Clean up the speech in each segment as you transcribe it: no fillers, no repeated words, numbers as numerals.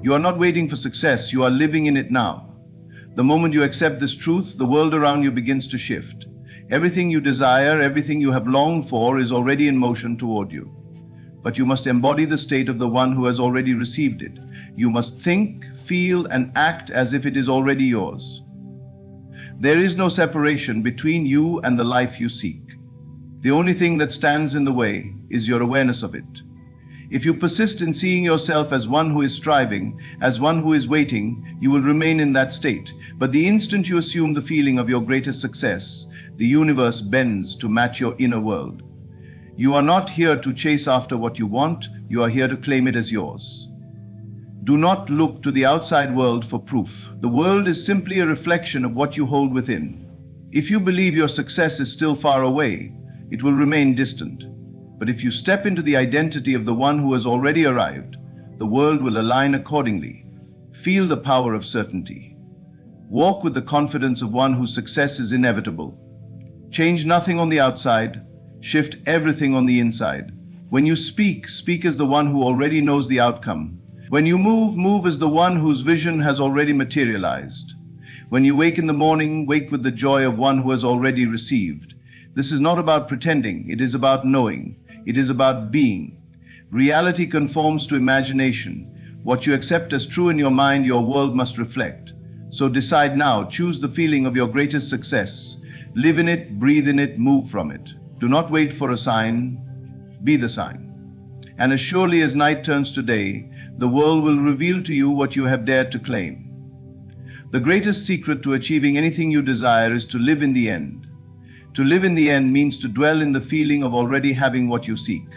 You are not waiting for success, you are living in it now. The moment you accept this truth, the world around you begins to shift. Everything you desire, everything you have longed for is already in motion toward you. But you must embody the state of the one who has already received it. You must think, feel, and act as if it is already yours. There is no separation between you and the life you seek. The only thing that stands in the way is your awareness of it. If you persist in seeing yourself as one who is striving, as one who is waiting, you will remain in that state. But the instant you assume the feeling of your greatest success, the universe bends to match your inner world. You are not here to chase after what you want, you are here to claim it as yours. Do not look to the outside world for proof. The world is simply a reflection of what you hold within. If you believe your success is still far away, it will remain distant. But if you step into the identity of the one who has already arrived, the world will align accordingly. Feel the power of certainty. Walk with the confidence of one whose success is inevitable. Change nothing on the outside, shift everything on the inside. When you speak, speak as the one who already knows the outcome. When you move, move as the one whose vision has already materialized. When you wake in the morning, wake with the joy of one who has already received. This is not about pretending, it is about knowing. It is about being. Reality conforms to imagination. What you accept as true in your mind, your world must reflect. So decide now, choose the feeling of your greatest success. Live in it, breathe in it, move from it. Do not wait for a sign, be the sign. And as surely as night turns to day, the world will reveal to you what you have dared to claim. The greatest secret to achieving anything you desire is to live in the end. To live in the end means to dwell in the feeling of already having what you seek.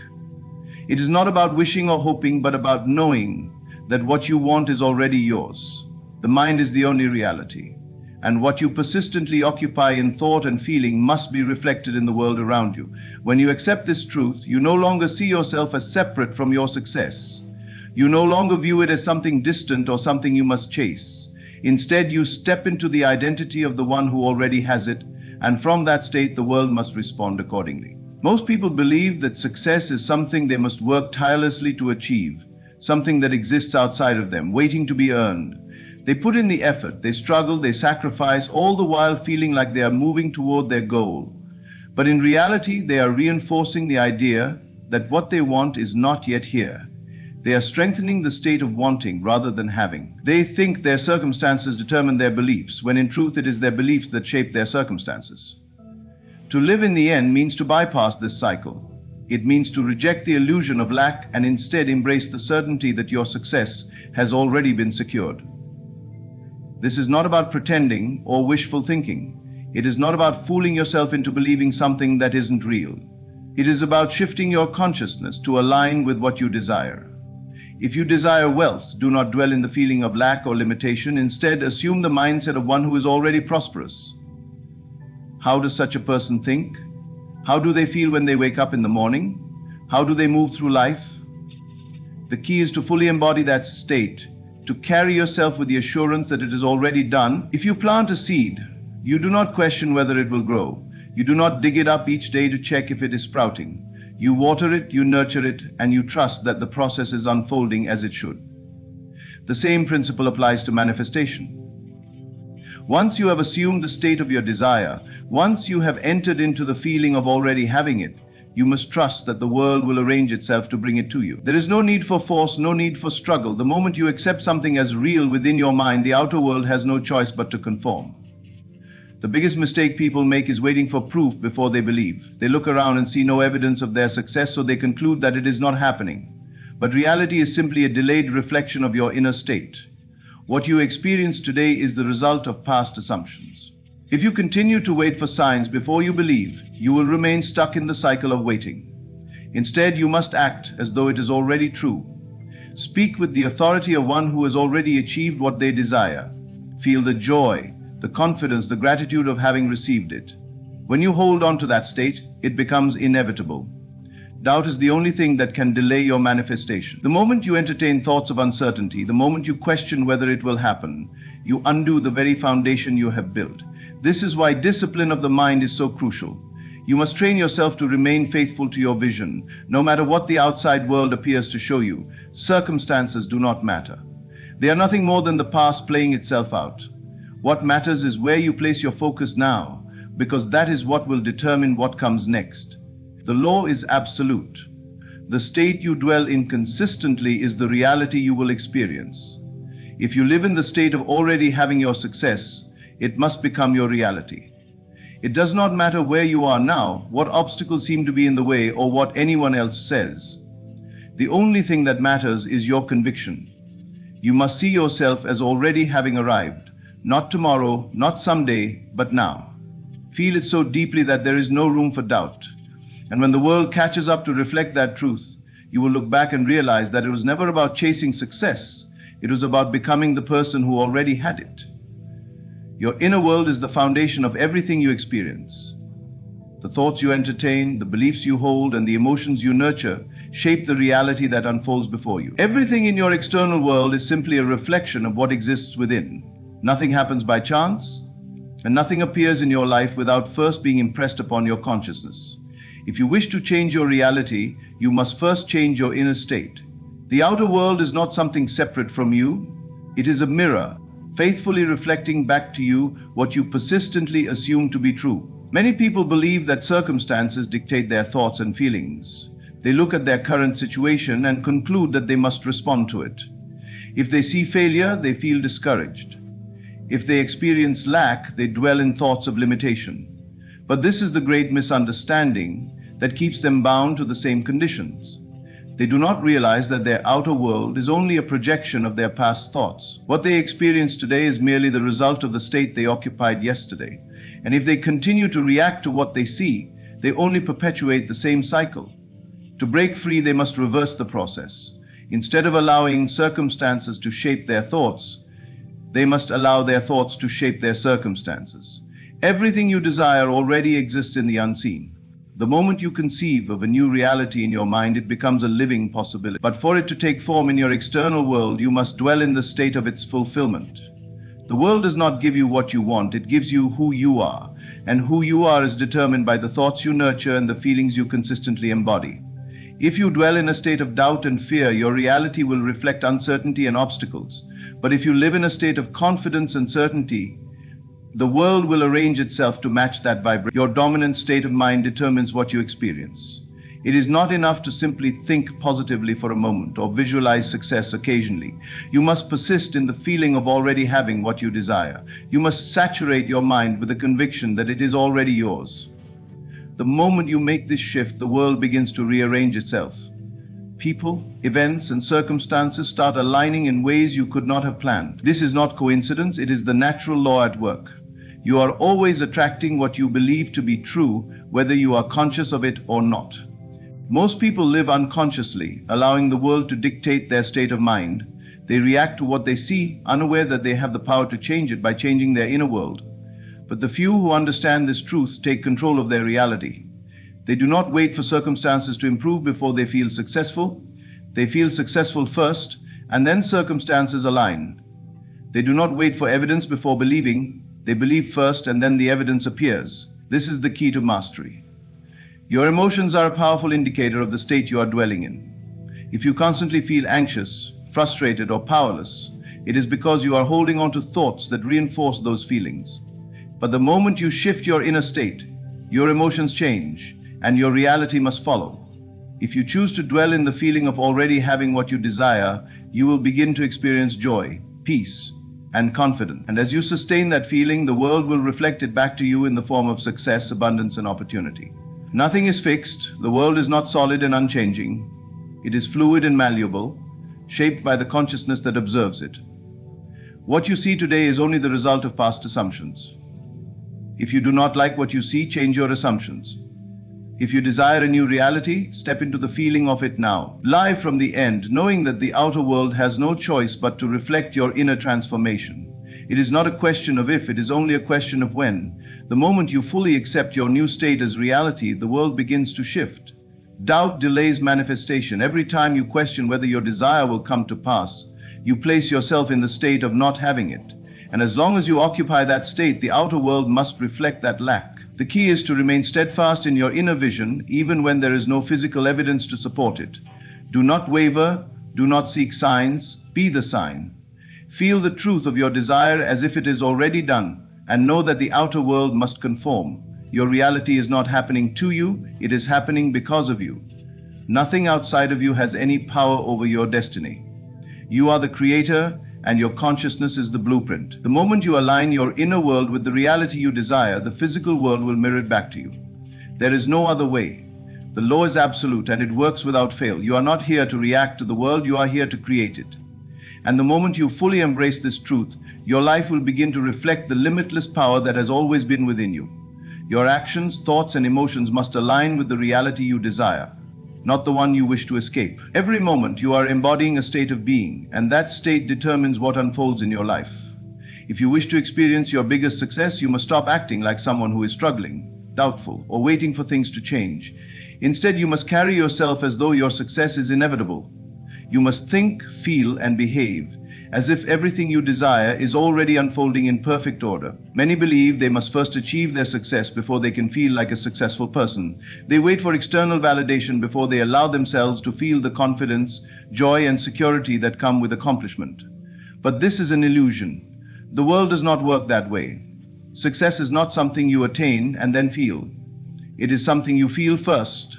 It is not about wishing or hoping, but about knowing that what you want is already yours. The mind is the only reality, and what you persistently occupy in thought and feeling must be reflected in the world around you. When you accept this truth, you no longer see yourself as separate from your success. You no longer view it as something distant or something you must chase. Instead, you step into the identity of the one who already has it, and from that state, the world must respond accordingly. Most people believe that success is something they must work tirelessly to achieve, something that exists outside of them, waiting to be earned. They put in the effort, they struggle, they sacrifice, all the while feeling like they are moving toward their goal. But in reality, they are reinforcing the idea that what they want is not yet here. They are strengthening the state of wanting rather than having. They think their circumstances determine their beliefs, when in truth it is their beliefs that shape their circumstances. To live in the end means to bypass this cycle. It means to reject the illusion of lack and instead embrace the certainty that your success has already been secured. This is not about pretending or wishful thinking. It is not about fooling yourself into believing something that isn't real. It is about shifting your consciousness to align with what you desire. If you desire wealth, do not dwell in the feeling of lack or limitation. Instead, assume the mindset of one who is already prosperous. How does such a person think? How do they feel when they wake up in the morning? How do they move through life? The key is to fully embody that state, to carry yourself with the assurance that it is already done. If you plant a seed, you do not question whether it will grow. You do not dig it up each day to check if it is sprouting. You water it, you nurture it, and you trust that the process is unfolding as it should. The same principle applies to manifestation. Once you have assumed the state of your desire, once you have entered into the feeling of already having it, you must trust that the world will arrange itself to bring it to you. There is no need for force, no need for struggle. The moment you accept something as real within your mind, the outer world has no choice but to conform. The biggest mistake people make is waiting for proof before they believe. They look around and see no evidence of their success, so they conclude that it is not happening. But reality is simply a delayed reflection of your inner state. What you experience today is the result of past assumptions. If you continue to wait for signs before you believe, you will remain stuck in the cycle of waiting. Instead, you must act as though it is already true. Speak with the authority of one who has already achieved what they desire. Feel the joy, the confidence, the gratitude of having received it. When you hold on to that state, it becomes inevitable. Doubt is the only thing that can delay your manifestation. The moment you entertain thoughts of uncertainty, the moment you question whether it will happen, you undo the very foundation you have built. This is why discipline of the mind is so crucial. You must train yourself to remain faithful to your vision. No matter what the outside world appears to show you, circumstances do not matter. They are nothing more than the past playing itself out. What matters is where you place your focus now, because that is what will determine what comes next. The law is absolute. The state you dwell in consistently is the reality you will experience. If you live in the state of already having your success, it must become your reality. It does not matter where you are now, what obstacles seem to be in the way, or what anyone else says. The only thing that matters is your conviction. You must see yourself as already having arrived, not tomorrow, not someday, but now. Feel it so deeply that there is no room for doubt. And when the world catches up to reflect that truth, you will look back and realize that it was never about chasing success. It was about becoming the person who already had it. Your inner world is the foundation of everything you experience. The thoughts you entertain, the beliefs you hold, and the emotions you nurture shape the reality that unfolds before you. Everything in your external world is simply a reflection of what exists within. Nothing happens by chance, and nothing appears in your life without first being impressed upon your consciousness. If you wish to change your reality, you must first change your inner state. The outer world is not something separate from you. It is a mirror, faithfully reflecting back to you what you persistently assume to be true. Many people believe that circumstances dictate their thoughts and feelings. They look at their current situation and conclude that they must respond to it. If they see failure, they feel discouraged. If they experience lack, they dwell in thoughts of limitation. But this is the great misunderstanding that keeps them bound to the same conditions. They do not realize that their outer world is only a projection of their past thoughts. What they experience today is merely the result of the state they occupied yesterday. And if they continue to react to what they see, they only perpetuate the same cycle. To break free, they must reverse the process. Instead of allowing circumstances to shape their thoughts, they must allow their thoughts to shape their circumstances. Everything you desire already exists in the unseen. The moment you conceive of a new reality in your mind, it becomes a living possibility. But for it to take form in your external world, you must dwell in the state of its fulfillment. The world does not give you what you want, it gives you who you are. And who you are is determined by the thoughts you nurture and the feelings you consistently embody. If you dwell in a state of doubt and fear, your reality will reflect uncertainty and obstacles. But if you live in a state of confidence and certainty, the world will arrange itself to match that vibration. Your dominant state of mind determines what you experience. It is not enough to simply think positively for a moment or visualize success occasionally. You must persist in the feeling of already having what you desire. You must saturate your mind with the conviction that it is already yours. The moment you make this shift, the world begins to rearrange itself. People, events, and circumstances start aligning in ways you could not have planned. This is not coincidence, it is the natural law at work. You are always attracting what you believe to be true, whether you are conscious of it or not. Most people live unconsciously, allowing the world to dictate their state of mind. They react to what they see, unaware that they have the power to change it by changing their inner world. But the few who understand this truth take control of their reality. They do not wait for circumstances to improve before they feel successful. They feel successful first, and then circumstances align. They do not wait for evidence before believing. They believe first, and then the evidence appears. This is the key to mastery. Your emotions are a powerful indicator of the state you are dwelling in. If you constantly feel anxious, frustrated, or powerless, it is because you are holding on to thoughts that reinforce those feelings. But the moment you shift your inner state, your emotions change, and your reality must follow. If you choose to dwell in the feeling of already having what you desire, you will begin to experience joy, peace, and confidence. And as you sustain that feeling, the world will reflect it back to you in the form of success, abundance, and opportunity. Nothing is fixed. The world is not solid and unchanging. It is fluid and malleable, shaped by the consciousness that observes it. What you see today is only the result of past assumptions. If you do not like what you see, change your assumptions. If you desire a new reality, step into the feeling of it now. Live from the end, knowing that the outer world has no choice but to reflect your inner transformation. It is not a question of if, it is only a question of when. The moment you fully accept your new state as reality, the world begins to shift. Doubt delays manifestation. Every time you question whether your desire will come to pass, you place yourself in the state of not having it. And as long as you occupy that state, the outer world must reflect that lack. The key is to remain steadfast in your inner vision, even when there is no physical evidence to support it. Do not waver, do not seek signs, be the sign. Feel the truth of your desire as if it is already done, and know that the outer world must conform. Your reality is not happening to you, it is happening because of you. Nothing outside of you has any power over your destiny. You are the creator, and your consciousness is the blueprint. The moment you align your inner world with the reality you desire, the physical world will mirror it back to you. There is no other way. The law is absolute and it works without fail. You are not here to react to the world, you are here to create it. And the moment you fully embrace this truth, your life will begin to reflect the limitless power that has always been within you. Your actions, thoughts, and emotions must align with the reality you desire, not the one you wish to escape. Every moment you are embodying a state of being, and that state determines what unfolds in your life. If you wish to experience your biggest success, you must stop acting like someone who is struggling, doubtful, or waiting for things to change. Instead, you must carry yourself as though your success is inevitable. You must think, feel, and behave as if everything you desire is already unfolding in perfect order. Many believe they must first achieve their success before they can feel like a successful person. They wait for external validation before they allow themselves to feel the confidence, joy, and security that come with accomplishment. But this is an illusion. The world does not work that way. Success is not something you attain and then feel. It is something you feel first,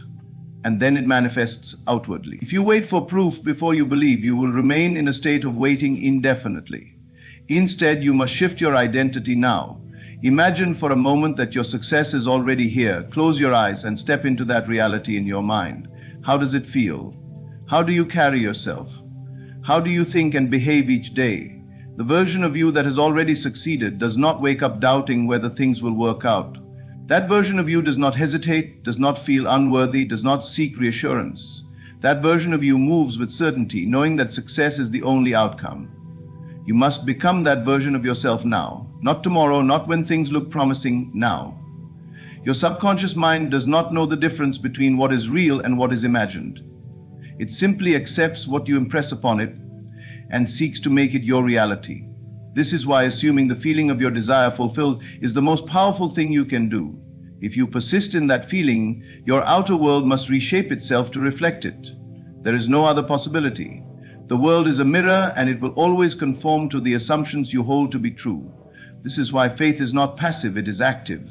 and then it manifests outwardly. If you wait for proof before you believe, you will remain in a state of waiting indefinitely. Instead, you must shift your identity now. Imagine for a moment that your success is already here. Close your eyes and step into that reality in your mind. How does it feel? How do you carry yourself? How do you think and behave each day? The version of you that has already succeeded does not wake up doubting whether things will work out. That version of you does not hesitate, does not feel unworthy, does not seek reassurance. That version of you moves with certainty, knowing that success is the only outcome. You must become that version of yourself now, not tomorrow, not when things look promising, now. Your subconscious mind does not know the difference between what is real and what is imagined. It simply accepts what you impress upon it and seeks to make it your reality. This is why assuming the feeling of your desire fulfilled is the most powerful thing you can do. If you persist in that feeling, your outer world must reshape itself to reflect it. There is no other possibility. The world is a mirror, and it will always conform to the assumptions you hold to be true. This is why faith is not passive, it is active.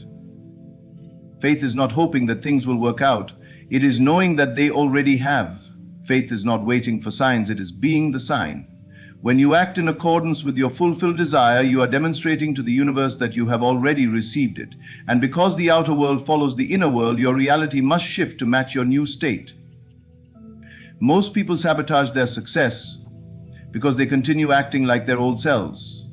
Faith is not hoping that things will work out. It is knowing that they already have. Faith is not waiting for signs, it is being the sign. When you act in accordance with your fulfilled desire, you are demonstrating to the universe that you have already received it. And because the outer world follows the inner world, your reality must shift to match your new state. Most people sabotage their success because they continue acting like their old selves.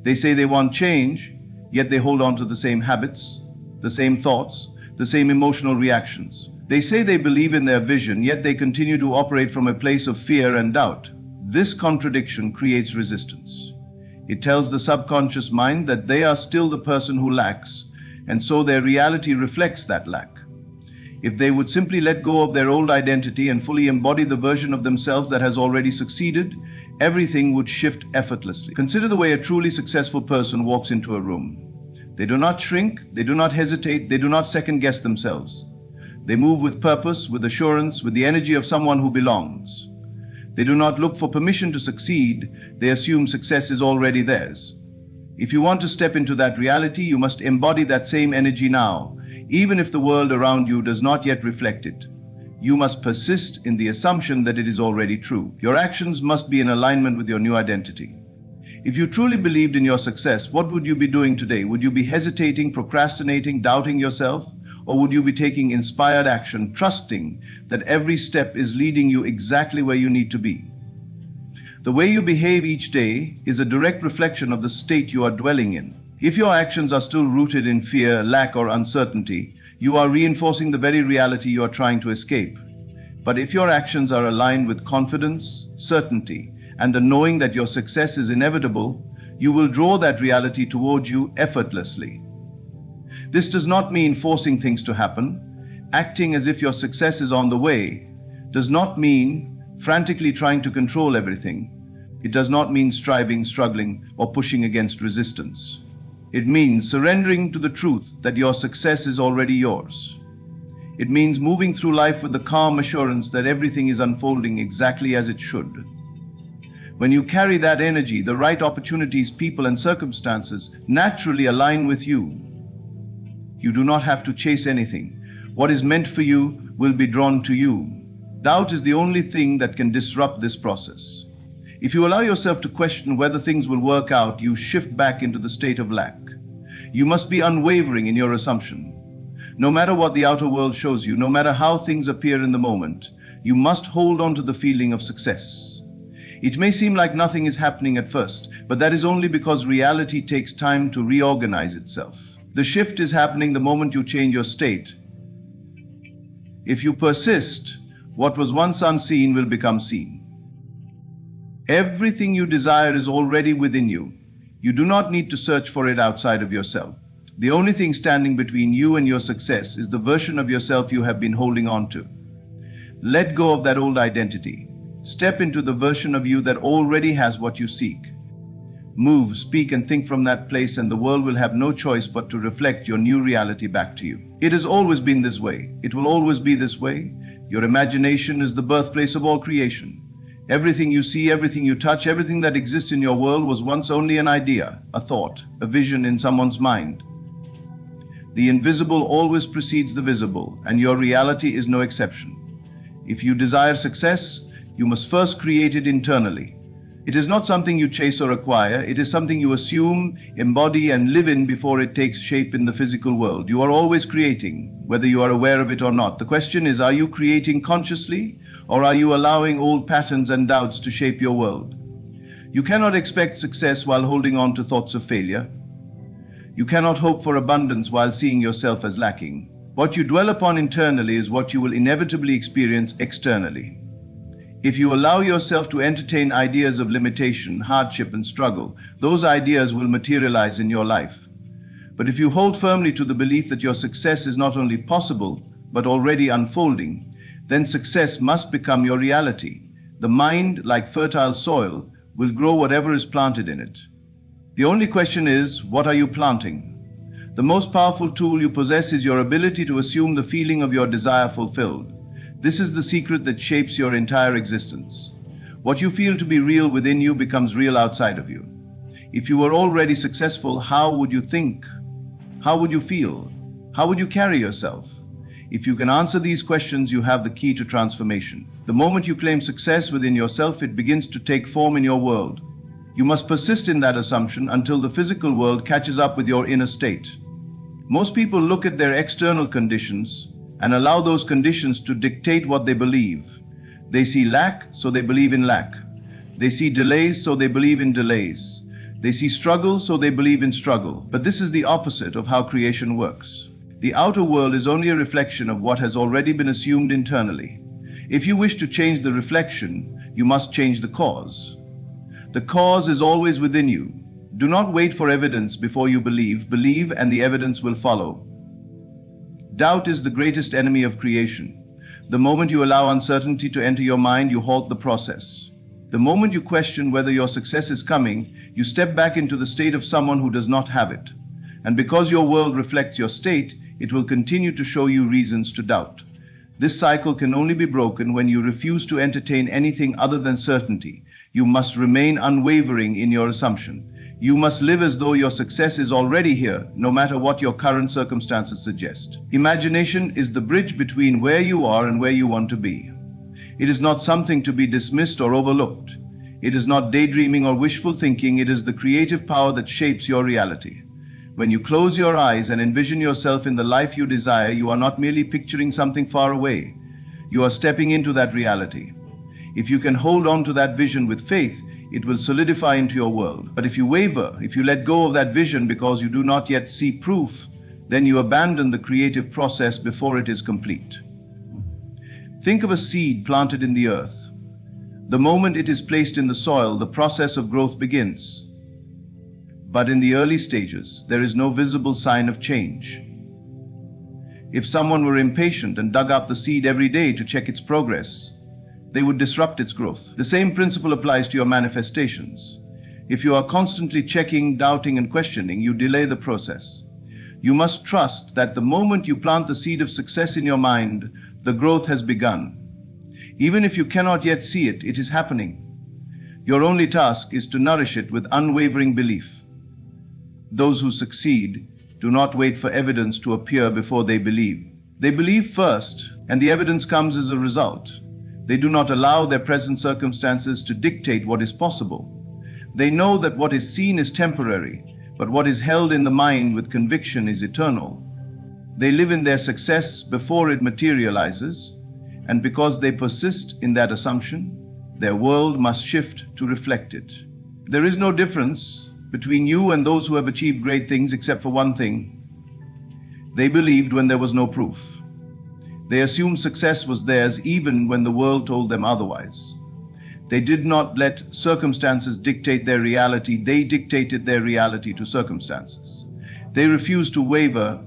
They say they want change, yet they hold on to the same habits, the same thoughts, the same emotional reactions. They say they believe in their vision, yet they continue to operate from a place of fear and doubt. This contradiction creates resistance. It tells the subconscious mind that they are still the person who lacks, and so their reality reflects that lack. If they would simply let go of their old identity and fully embody the version of themselves that has already succeeded, everything would shift effortlessly. Consider the way a truly successful person walks into a room. They do not shrink, they do not hesitate, they do not second-guess themselves. They move with purpose, with assurance, with the energy of someone who belongs. They do not look for permission to succeed, they assume success is already theirs. If you want to step into that reality, you must embody that same energy now, even if the world around you does not yet reflect it. You must persist in the assumption that it is already true. Your actions must be in alignment with your new identity. If you truly believed in your success, what would you be doing today? Would you be hesitating, procrastinating, doubting yourself? Or would you be taking inspired action, trusting that every step is leading you exactly where you need to be? The way you behave each day is a direct reflection of the state you are dwelling in. If your actions are still rooted in fear, lack, or uncertainty, you are reinforcing the very reality you are trying to escape. But if your actions are aligned with confidence, certainty, and the knowing that your success is inevitable, you will draw that reality towards you effortlessly. This does not mean forcing things to happen. Acting as if your success is on the way does not mean frantically trying to control everything. It does not mean striving, struggling, or pushing against resistance. It means surrendering to the truth that your success is already yours. It means moving through life with the calm assurance that everything is unfolding exactly as it should. When you carry that energy, the right opportunities, people, and circumstances naturally align with you. You do not have to chase anything. What is meant for you will be drawn to you. Doubt is the only thing that can disrupt this process. If you allow yourself to question whether things will work out, you shift back into the state of lack. You must be unwavering in your assumption. No matter what the outer world shows you, no matter how things appear in the moment, you must hold on to the feeling of success. It may seem like nothing is happening at first, but that is only because reality takes time to reorganize itself. The shift is happening the moment you change your state. If you persist, what was once unseen will become seen. Everything you desire is already within you. You do not need to search for it outside of yourself. The only thing standing between you and your success is the version of yourself you have been holding on to. Let go of that old identity. Step into the version of you that already has what you seek. Move, speak, and think from that place, and the world will have no choice but to reflect your new reality back to you. It has always been this way. It will always be this way. Your imagination is the birthplace of all creation. Everything you see, everything you touch, everything that exists in your world was once only an idea, a thought, a vision in someone's mind. The invisible always precedes the visible, and your reality is no exception. If you desire success, you must first create it internally. It is not something you chase or acquire. It is something you assume, embody, and live in before it takes shape in the physical world. You are always creating, whether you are aware of it or not. The question is, are you creating consciously, or are you allowing old patterns and doubts to shape your world? You cannot expect success while holding on to thoughts of failure. You cannot hope for abundance while seeing yourself as lacking. What you dwell upon internally is what you will inevitably experience externally. If you allow yourself to entertain ideas of limitation, hardship, and struggle, those ideas will materialize in your life. But if you hold firmly to the belief that your success is not only possible, but already unfolding, then success must become your reality. The mind, like fertile soil, will grow whatever is planted in it. The only question is, what are you planting? The most powerful tool you possess is your ability to assume the feeling of your desire fulfilled. This is the secret that shapes your entire existence. What you feel to be real within you becomes real outside of you. If you were already successful, how would you think? How would you feel? How would you carry yourself? If you can answer these questions, you have the key to transformation. The moment you claim success within yourself, it begins to take form in your world. You must persist in that assumption until the physical world catches up with your inner state. Most people look at their external conditions and allow those conditions to dictate what they believe. They see lack, so they believe in lack. They see delays, so they believe in delays. They see struggle, so they believe in struggle. But this is the opposite of how creation works. The outer world is only a reflection of what has already been assumed internally. If you wish to change the reflection, you must change the cause. The cause is always within you. Do not wait for evidence before you believe. Believe, and the evidence will follow. Doubt is the greatest enemy of creation. The moment you allow uncertainty to enter your mind, you halt the process. The moment you question whether your success is coming, you step back into the state of someone who does not have it. And because your world reflects your state, it will continue to show you reasons to doubt. This cycle can only be broken when you refuse to entertain anything other than certainty. You must remain unwavering in your assumption. You must live as though your success is already here, no matter what your current circumstances suggest. Imagination is the bridge between where you are and where you want to be. It is not something to be dismissed or overlooked. It is not daydreaming or wishful thinking. It is the creative power that shapes your reality. When you close your eyes and envision yourself in the life you desire, you are not merely picturing something far away. You are stepping into that reality. If you can hold on to that vision with faith, it will solidify into your world. But if you waver, if you let go of that vision because you do not yet see proof, then you abandon the creative process before it is complete. Think of a seed planted in the earth. The moment it is placed in the soil, the process of growth begins. But in the early stages, there is no visible sign of change. If someone were impatient and dug up the seed every day to check its progress, they would disrupt its growth. The same principle applies to your manifestations. If you are constantly checking, doubting, and questioning, you delay the process. You must trust that the moment you plant the seed of success in your mind, the growth has begun. Even if you cannot yet see it, it is happening. Your only task is to nourish it with unwavering belief. Those who succeed do not wait for evidence to appear before they believe. They believe first, and the evidence comes as a result. They do not allow their present circumstances to dictate what is possible. They know that what is seen is temporary, but what is held in the mind with conviction is eternal. They live in their success before it materializes, and because they persist in that assumption, their world must shift to reflect it. There is no difference between you and those who have achieved great things except for one thing. They believed when there was no proof. They assumed success was theirs even when the world told them otherwise. They did not let circumstances dictate their reality. They dictated their reality to circumstances. They refused to waver,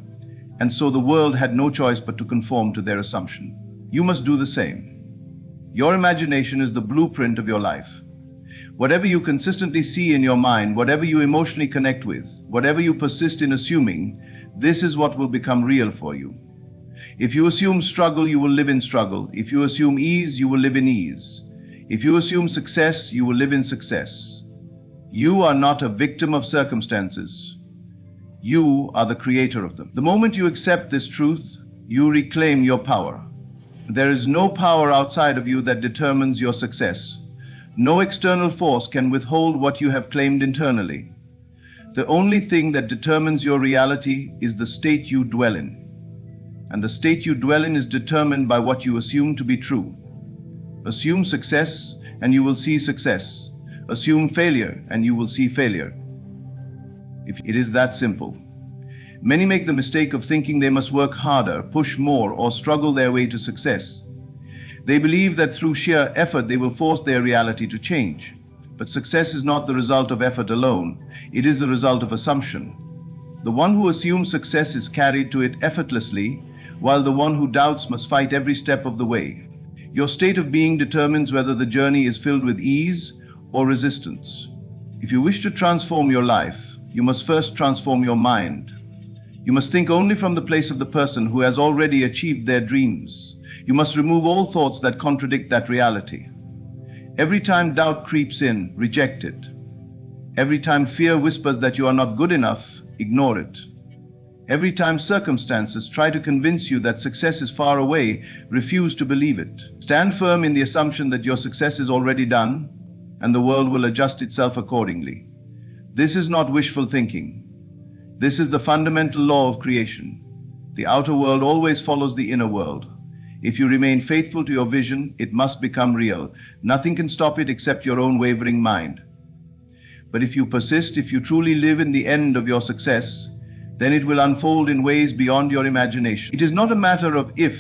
and so the world had no choice but to conform to their assumption. You must do the same. Your imagination is the blueprint of your life. Whatever you consistently see in your mind, whatever you emotionally connect with, whatever you persist in assuming, this is what will become real for you. If you assume struggle, you will live in struggle. If you assume ease, you will live in ease. If you assume success, you will live in success. You are not a victim of circumstances. You are the creator of them. The moment you accept this truth, you reclaim your power. There is no power outside of you that determines your success. No external force can withhold what you have claimed internally. The only thing that determines your reality is the state you dwell in. And the state you dwell in is determined by what you assume to be true. Assume success, and you will see success. Assume failure, and you will see failure. It is that simple. Many make the mistake of thinking they must work harder, push more, or struggle their way to success. They believe that through sheer effort they will force their reality to change. But success is not the result of effort alone. It is the result of assumption. The one who assumes success is carried to it effortlessly, while the one who doubts must fight every step of the way. Your state of being determines whether the journey is filled with ease or resistance. If you wish to transform your life, you must first transform your mind. You must think only from the place of the person who has already achieved their dreams. You must remove all thoughts that contradict that reality. Every time doubt creeps in, reject it. Every time fear whispers that you are not good enough, ignore it. Every time circumstances try to convince you that success is far away, refuse to believe it. Stand firm in the assumption that your success is already done, and the world will adjust itself accordingly. This is not wishful thinking. This is the fundamental law of creation. The outer world always follows the inner world. If you remain faithful to your vision, it must become real. Nothing can stop it except your own wavering mind. But if you persist, if you truly live in the end of your success, then it will unfold in ways beyond your imagination. It is not a matter of if,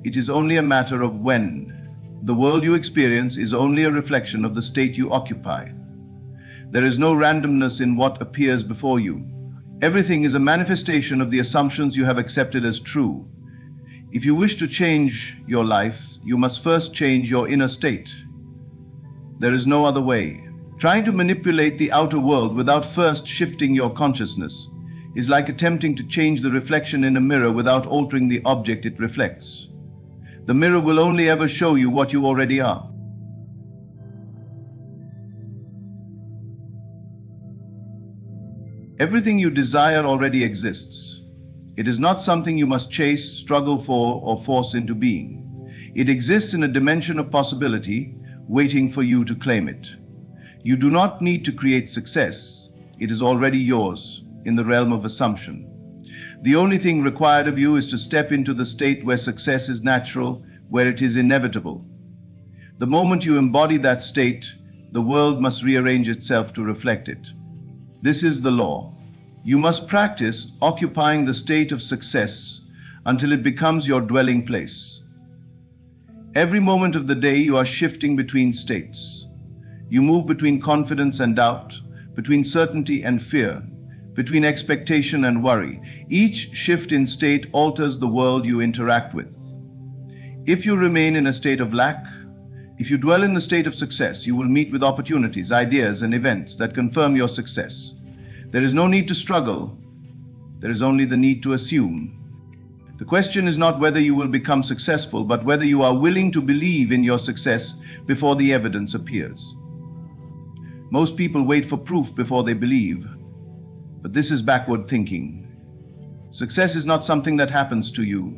it is only a matter of when. The world you experience is only a reflection of the state you occupy. There is no randomness in what appears before you. Everything is a manifestation of the assumptions you have accepted as true. If you wish to change your life, you must first change your inner state. There is no other way. Trying to manipulate the outer world without first shifting your consciousness is like attempting to change the reflection in a mirror without altering the object it reflects. The mirror will only ever show you what you already are. Everything you desire already exists. It is not something you must chase, struggle for, or force into being. It exists in a dimension of possibility, waiting for you to claim it. You do not need to create success. It is already yours, in the realm of assumption. The only thing required of you is to step into the state where success is natural, where it is inevitable. The moment you embody that state, the world must rearrange itself to reflect it. This is the law. You must practice occupying the state of success until it becomes your dwelling place. Every moment of the day you are shifting between states. You move between confidence and doubt, between certainty and fear, between expectation and worry. Each shift in state alters the world you interact with. If you remain in a state of lack, if you dwell in the state of success, you will meet with opportunities, ideas, and events that confirm your success. There is no need to struggle. There is only the need to assume. The question is not whether you will become successful, but whether you are willing to believe in your success before the evidence appears. Most people wait for proof before they believe, but this is backward thinking. Success is not something that happens to you.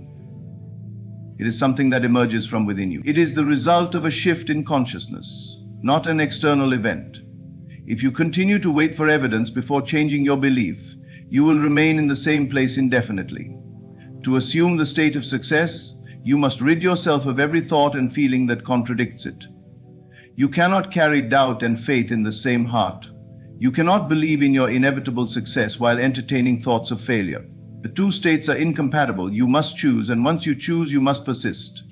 It is something that emerges from within you. It is the result of a shift in consciousness, not an external event. If you continue to wait for evidence before changing your belief, you will remain in the same place indefinitely. To assume the state of success, you must rid yourself of every thought and feeling that contradicts it. You cannot carry doubt and faith in the same heart. You cannot believe in your inevitable success while entertaining thoughts of failure. The two states are incompatible. You must choose, and once you choose, you must persist.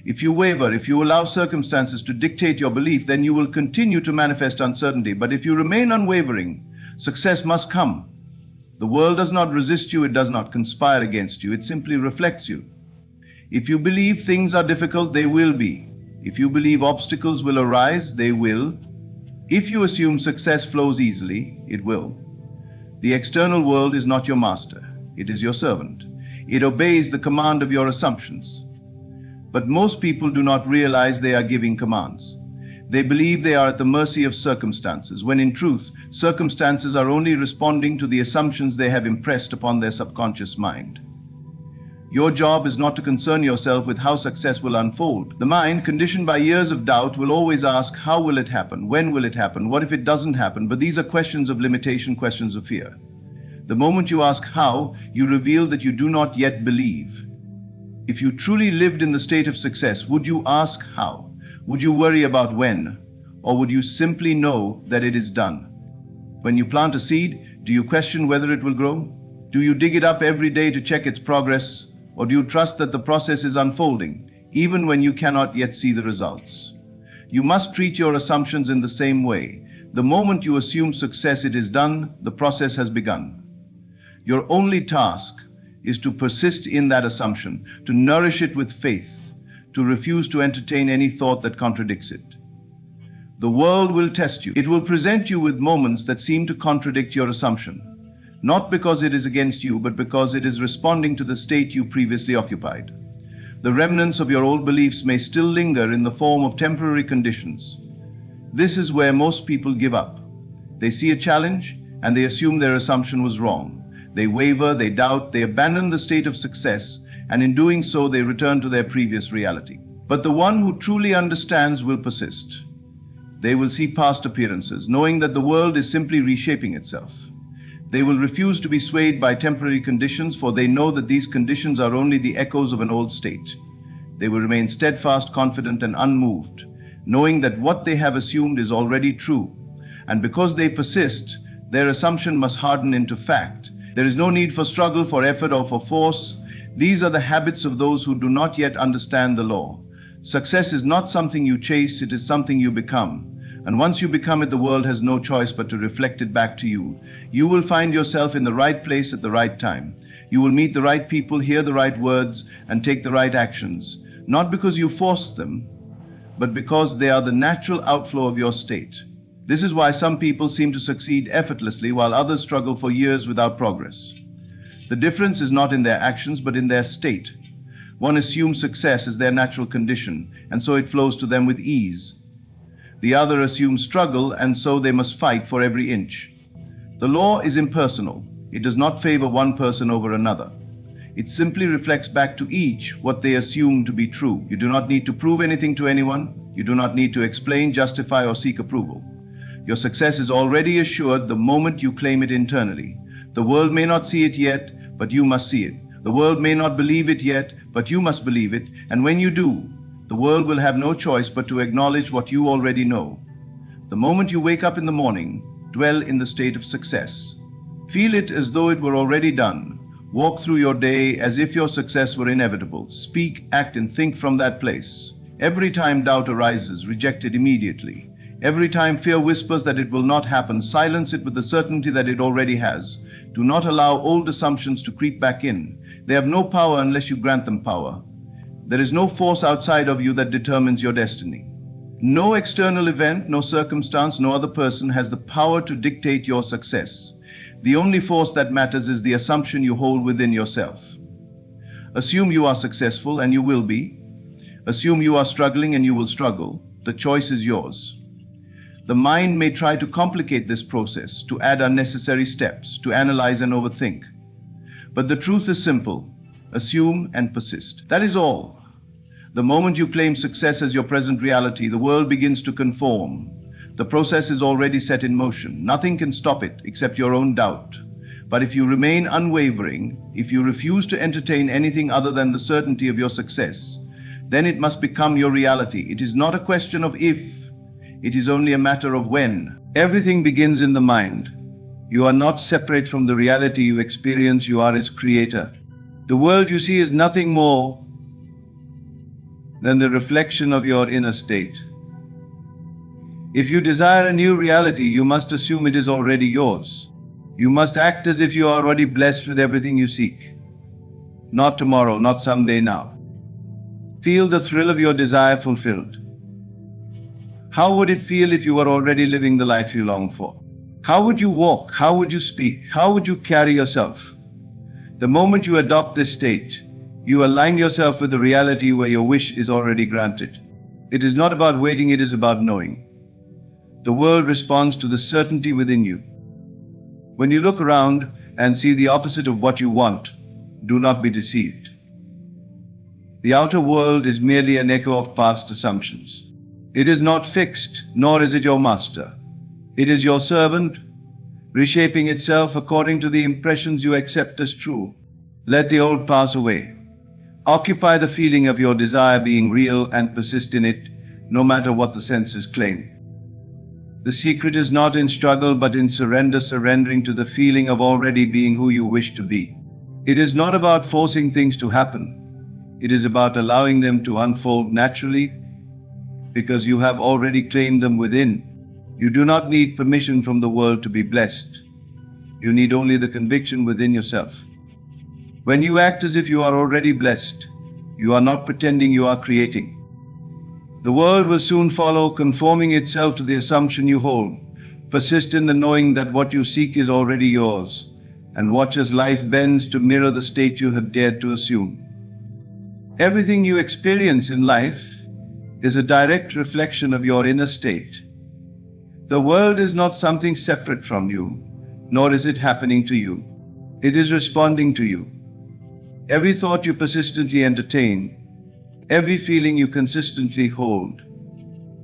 If you waver, if you allow circumstances to dictate your belief, then you will continue to manifest uncertainty. But if you remain unwavering, success must come. The world does not resist you, it does not conspire against you, it simply reflects you. If you believe things are difficult, they will be. If you believe obstacles will arise, they will. If you assume success flows easily, it will. The external world is not your master, it is your servant. It obeys the command of your assumptions. But most people do not realize they are giving commands. They believe they are at the mercy of circumstances, when in truth, circumstances are only responding to the assumptions they have impressed upon their subconscious mind. Your job is not to concern yourself with how success will unfold. The mind, conditioned by years of doubt, will always ask, how will it happen? When will it happen? What if it doesn't happen? But these are questions of limitation, questions of fear. The moment you ask how, you reveal that you do not yet believe. If you truly lived in the state of success, would you ask how? Would you worry about when? Or would you simply know that it is done? When you plant a seed, do you question whether it will grow? Do you dig it up every day to check its progress? Or do you trust that the process is unfolding, even when you cannot yet see the results? You must treat your assumptions in the same way. The moment you assume success, it is done, the process has begun. Your only task is to persist in that assumption, to nourish it with faith, to refuse to entertain any thought that contradicts it. The world will test you. It will present you with moments that seem to contradict your assumption. Not because it is against you, but because it is responding to the state you previously occupied. The remnants of your old beliefs may still linger in the form of temporary conditions. This is where most people give up. They see a challenge and they assume their assumption was wrong. They waver, they doubt, they abandon the state of success, and in doing so they return to their previous reality. But the one who truly understands will persist. They will see past appearances, knowing that the world is simply reshaping itself. They will refuse to be swayed by temporary conditions, for they know that these conditions are only the echoes of an old state. They will remain steadfast, confident, and unmoved, knowing that what they have assumed is already true. And because they persist, their assumption must harden into fact. There is no need for struggle, for effort, or for force. These are the habits of those who do not yet understand the law. Success is not something you chase, it is something you become. And once you become it, the world has no choice but to reflect it back to you. You will find yourself in the right place at the right time. You will meet the right people, hear the right words, and take the right actions, not because you forced them, but because they are the natural outflow of your state. This is why some people seem to succeed effortlessly while others struggle for years without progress. The difference is not in their actions, but in their state. One assumes success as their natural condition, and so it flows to them with ease. The other assumes struggle, and so they must fight for every inch. The law is impersonal. It does not favor one person over another. It simply reflects back to each what they assume to be true. You do not need to prove anything to anyone. You do not need to explain, justify, or seek approval. Your success is already assured the moment you claim it internally. The world may not see it yet, but you must see it. The world may not believe it yet, but you must believe it. And when you do, the world will have no choice but to acknowledge what you already know. The moment you wake up in the morning, dwell in the state of success. Feel it as though it were already done. Walk through your day as if your success were inevitable. Speak, act, and think from that place. Every time doubt arises, reject it immediately. Every time fear whispers that it will not happen, silence it with the certainty that it already has. Do not allow old assumptions to creep back in. They have no power unless you grant them power. There is no force outside of you that determines your destiny. No external event, no circumstance, no other person has the power to dictate your success. The only force that matters is the assumption you hold within yourself. Assume you are successful, and you will be. Assume you are struggling, and you will struggle. The choice is yours. The mind may try to complicate this process, to add unnecessary steps, to analyze and overthink. But the truth is simple. Assume and persist. That is all. The moment you claim success as your present reality, the world begins to conform. The process is already set in motion. Nothing can stop it except your own doubt. But if you remain unwavering, if you refuse to entertain anything other than the certainty of your success, then it must become your reality. It is not a question of if, it is only a matter of when. Everything begins in the mind. You are not separate from the reality you experience, you are its creator. The world you see is nothing more than the reflection of your inner state. If you desire a new reality, you must assume it is already yours. You must act as if you are already blessed with everything you seek. Not tomorrow, not someday, now. Feel the thrill of your desire fulfilled. How would it feel if you were already living the life you long for? How would you walk? How would you speak? How would you carry yourself? The moment you adopt this state, you align yourself with the reality where your wish is already granted. It is not about waiting, it is about knowing. The world responds to the certainty within you. When you look around and see the opposite of what you want, do not be deceived. The outer world is merely an echo of past assumptions. It is not fixed, nor is it your master. It is your servant, reshaping itself according to the impressions you accept as true. Let the old pass away. Occupy the feeling of your desire being real and persist in it, no matter what the senses claim. The secret is not in struggle, but in surrender, surrendering to the feeling of already being who you wish to be. It is not about forcing things to happen. It is about allowing them to unfold naturally, because you have already claimed them within. You do not need permission from the world to be blessed. You need only the conviction within yourself. When you act as if you are already blessed, you are not pretending, you are creating. The world will soon follow, conforming itself to the assumption you hold. Persist in the knowing that what you seek is already yours, and watch as life bends to mirror the state you have dared to assume. Everything you experience in life is a direct reflection of your inner state. The world is not something separate from you, nor is it happening to you. It is responding to you. Every thought you persistently entertain, every feeling you consistently hold,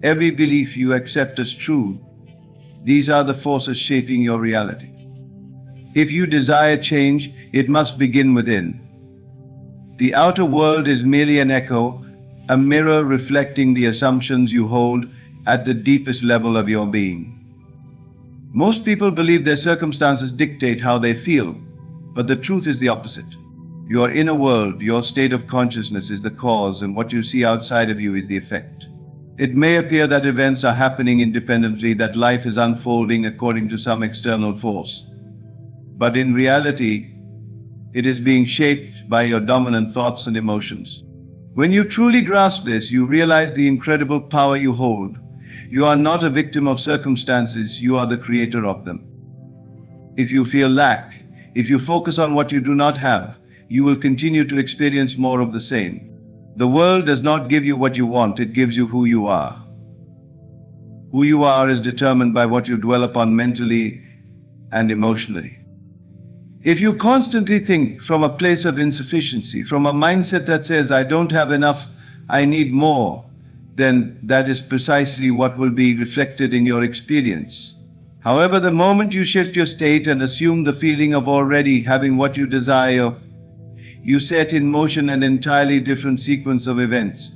every belief you accept as true, these are the forces shaping your reality. If you desire change, it must begin within. The outer world is merely an echo, a mirror reflecting the assumptions you hold at the deepest level of your being. Most people believe their circumstances dictate how they feel, but the truth is the opposite. Your inner world, your state of consciousness is the cause, and what you see outside of you is the effect. It may appear that events are happening independently, that life is unfolding according to some external force. But in reality, it is being shaped by your dominant thoughts and emotions. When you truly grasp this, you realize the incredible power you hold. You are not a victim of circumstances, you are the creator of them. If you feel lack, if you focus on what you do not have, you will continue to experience more of the same. The world does not give you what you want, it gives you who you are. Who you are is determined by what you dwell upon mentally and emotionally. If you constantly think from a place of insufficiency, from a mindset that says, I don't have enough, I need more, then that is precisely what will be reflected in your experience. However, the moment you shift your state and assume the feeling of already having what you desire, you set in motion an entirely different sequence of events.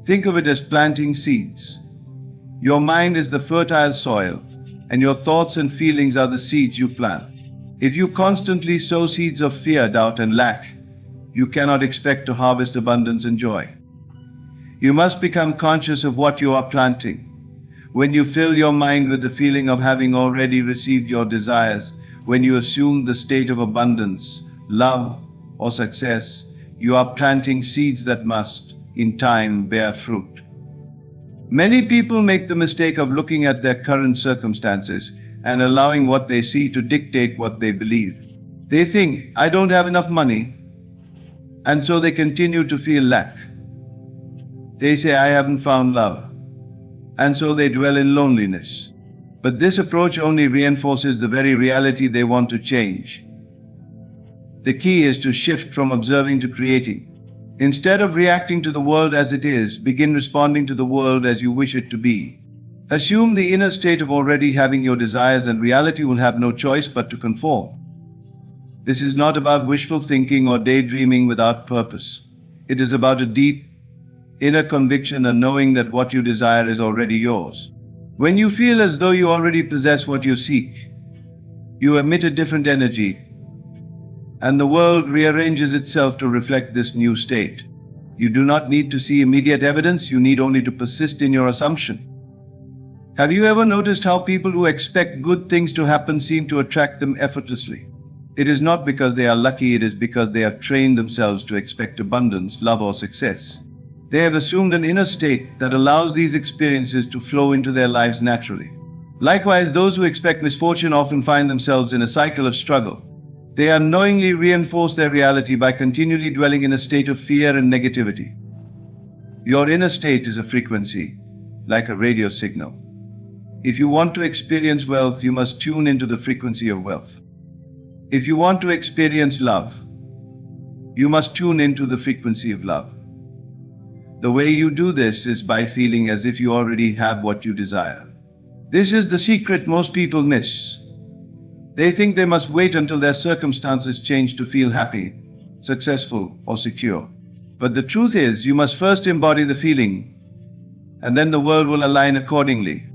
Think of it as planting seeds. Your mind is the fertile soil, and your thoughts and feelings are the seeds you plant. If you constantly sow seeds of fear, doubt, and lack, you cannot expect to harvest abundance and joy. You must become conscious of what you are planting. When you fill your mind with the feeling of having already received your desires, when you assume the state of abundance, love, or success, you are planting seeds that must, in time, bear fruit. Many people make the mistake of looking at their current circumstances and allowing what they see to dictate what they believe. They think, I don't have enough money, and so they continue to feel lack. They say, I haven't found love. and so they dwell in loneliness. But this approach only reinforces the very reality they want to change. The key is to shift from observing to creating. Instead of reacting to the world as it is, begin responding to the world as you wish it to be. Assume the inner state of already having your desires, and reality will have no choice but to conform. This is not about wishful thinking or daydreaming without purpose. It is about a deep, inner conviction and knowing that what you desire is already yours. When you feel as though you already possess what you seek, you emit a different energy, and the world rearranges itself to reflect this new state. You do not need to see immediate evidence, you need only to persist in your assumption. Have you ever noticed how people who expect good things to happen seem to attract them effortlessly? It is not because they are lucky, it is because they have trained themselves to expect abundance, love, or success. They have assumed an inner state that allows these experiences to flow into their lives naturally. Likewise, those who expect misfortune often find themselves in a cycle of struggle. They unknowingly reinforce their reality by continually dwelling in a state of fear and negativity. Your inner state is a frequency, like a radio signal. If you want to experience wealth, you must tune into the frequency of wealth. If you want to experience love, you must tune into the frequency of love. The way you do this is by feeling as if you already have what you desire. This is the secret most people miss. They think they must wait until their circumstances change to feel happy, successful, or secure. But the truth is, you must first embody the feeling, and then the world will align accordingly.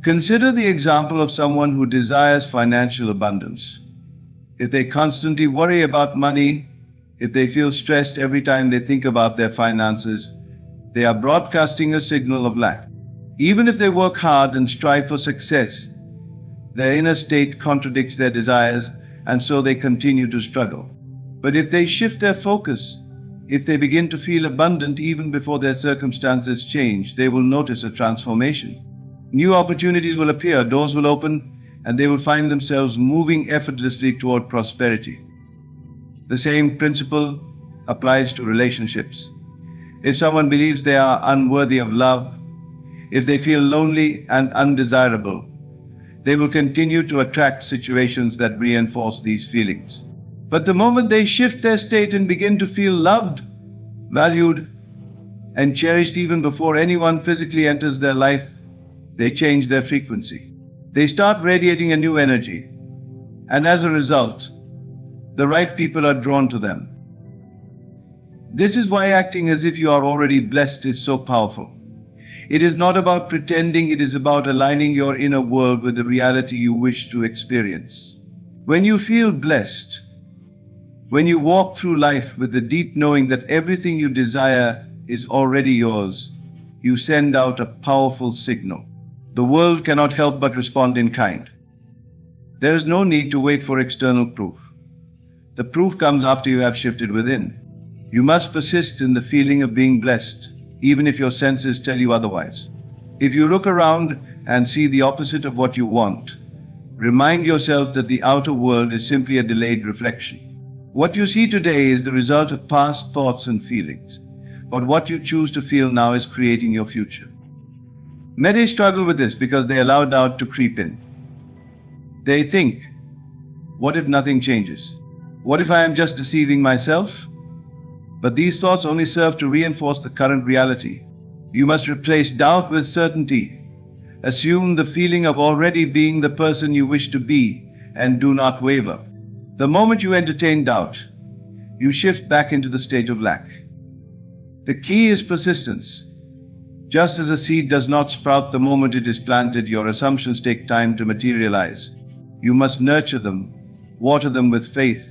Consider the example of someone who desires financial abundance. If they constantly worry about money, if they feel stressed every time they think about their finances, they are broadcasting a signal of lack. Even if they work hard and strive for success, their inner state contradicts their desires, and so they continue to struggle. But if they shift their focus, if they begin to feel abundant even before their circumstances change, they will notice a transformation. New opportunities will appear, doors will open, and they will find themselves moving effortlessly toward prosperity. The same principle applies to relationships. If someone believes they are unworthy of love, if they feel lonely and undesirable, they will continue to attract situations that reinforce these feelings. But the moment they shift their state and begin to feel loved, valued, and cherished even before anyone physically enters their life, they change their frequency. They start radiating a new energy, and as a result, the right people are drawn to them. This is why acting as if you are already blessed is so powerful. It is not about pretending, it is about aligning your inner world with the reality you wish to experience. When you feel blessed, when you walk through life with the deep knowing that everything you desire is already yours, you send out a powerful signal. The world cannot help but respond in kind. There is no need to wait for external proof. The proof comes after you have shifted within. You must persist in the feeling of being blessed, even if your senses tell you otherwise. If you look around and see the opposite of what you want, remind yourself that the outer world is simply a delayed reflection. What you see today is the result of past thoughts and feelings, but what you choose to feel now is creating your future. Many struggle with this because they allow doubt to creep in. They think, what if nothing changes? What if I am just deceiving myself? But these thoughts only serve to reinforce the current reality. You must replace doubt with certainty. Assume the feeling of already being the person you wish to be, and do not waver. The moment you entertain doubt, you shift back into the state of lack. The key is persistence. Just as a seed does not sprout the moment it is planted, your assumptions take time to materialize. You must nurture them, water them with faith,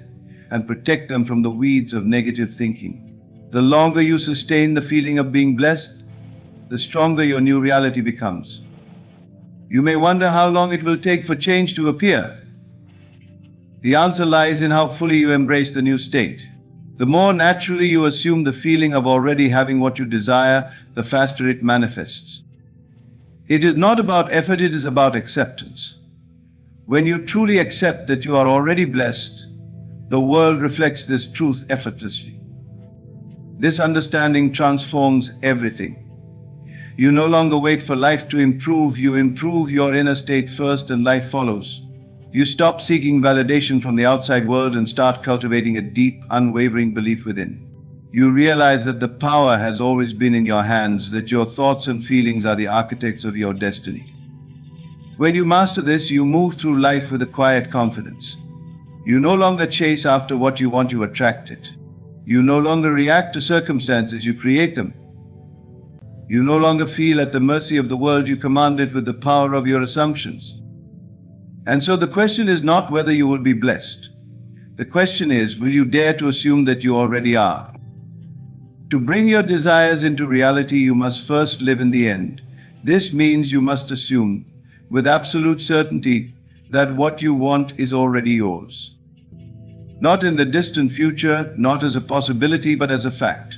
and protect them from the weeds of negative thinking. The longer you sustain the feeling of being blessed, the stronger your new reality becomes. You may wonder how long it will take for change to appear. The answer lies in how fully you embrace the new state. The more naturally you assume the feeling of already having what you desire, the faster it manifests. It is not about effort, it is about acceptance. When you truly accept that you are already blessed, the world reflects this truth effortlessly. This understanding transforms everything. You no longer wait for life to improve, you improve your inner state first and life follows. You stop seeking validation from the outside world and start cultivating a deep, unwavering belief within. You realize that the power has always been in your hands, that your thoughts and feelings are the architects of your destiny. When you master this, you move through life with a quiet confidence. You no longer chase after what you want, you attract it. You no longer react to circumstances, you create them. You no longer feel at the mercy of the world, you command it with the power of your assumptions. And so the question is not whether you will be blessed. The question is, will you dare to assume that you already are? To bring your desires into reality, you must first live in the end. This means you must assume, with absolute certainty, that what you want is already yours. Not in the distant future, not as a possibility, but as a fact.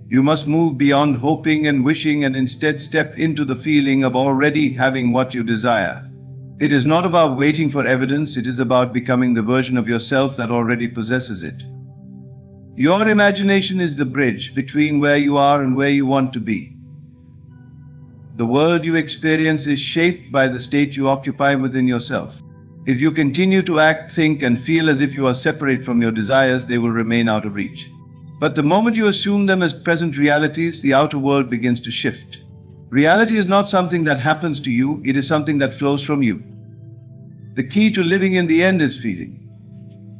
You must move beyond hoping and wishing and instead step into the feeling of already having what you desire. It is not about waiting for evidence, it is about becoming the version of yourself that already possesses it. Your imagination is the bridge between where you are and where you want to be. The world you experience is shaped by the state you occupy within yourself. If you continue to act, think, and feel as if you are separate from your desires, they will remain out of reach. But the moment you assume them as present realities, the outer world begins to shift. Reality is not something that happens to you, it is something that flows from you. The key to living in the end is feeling.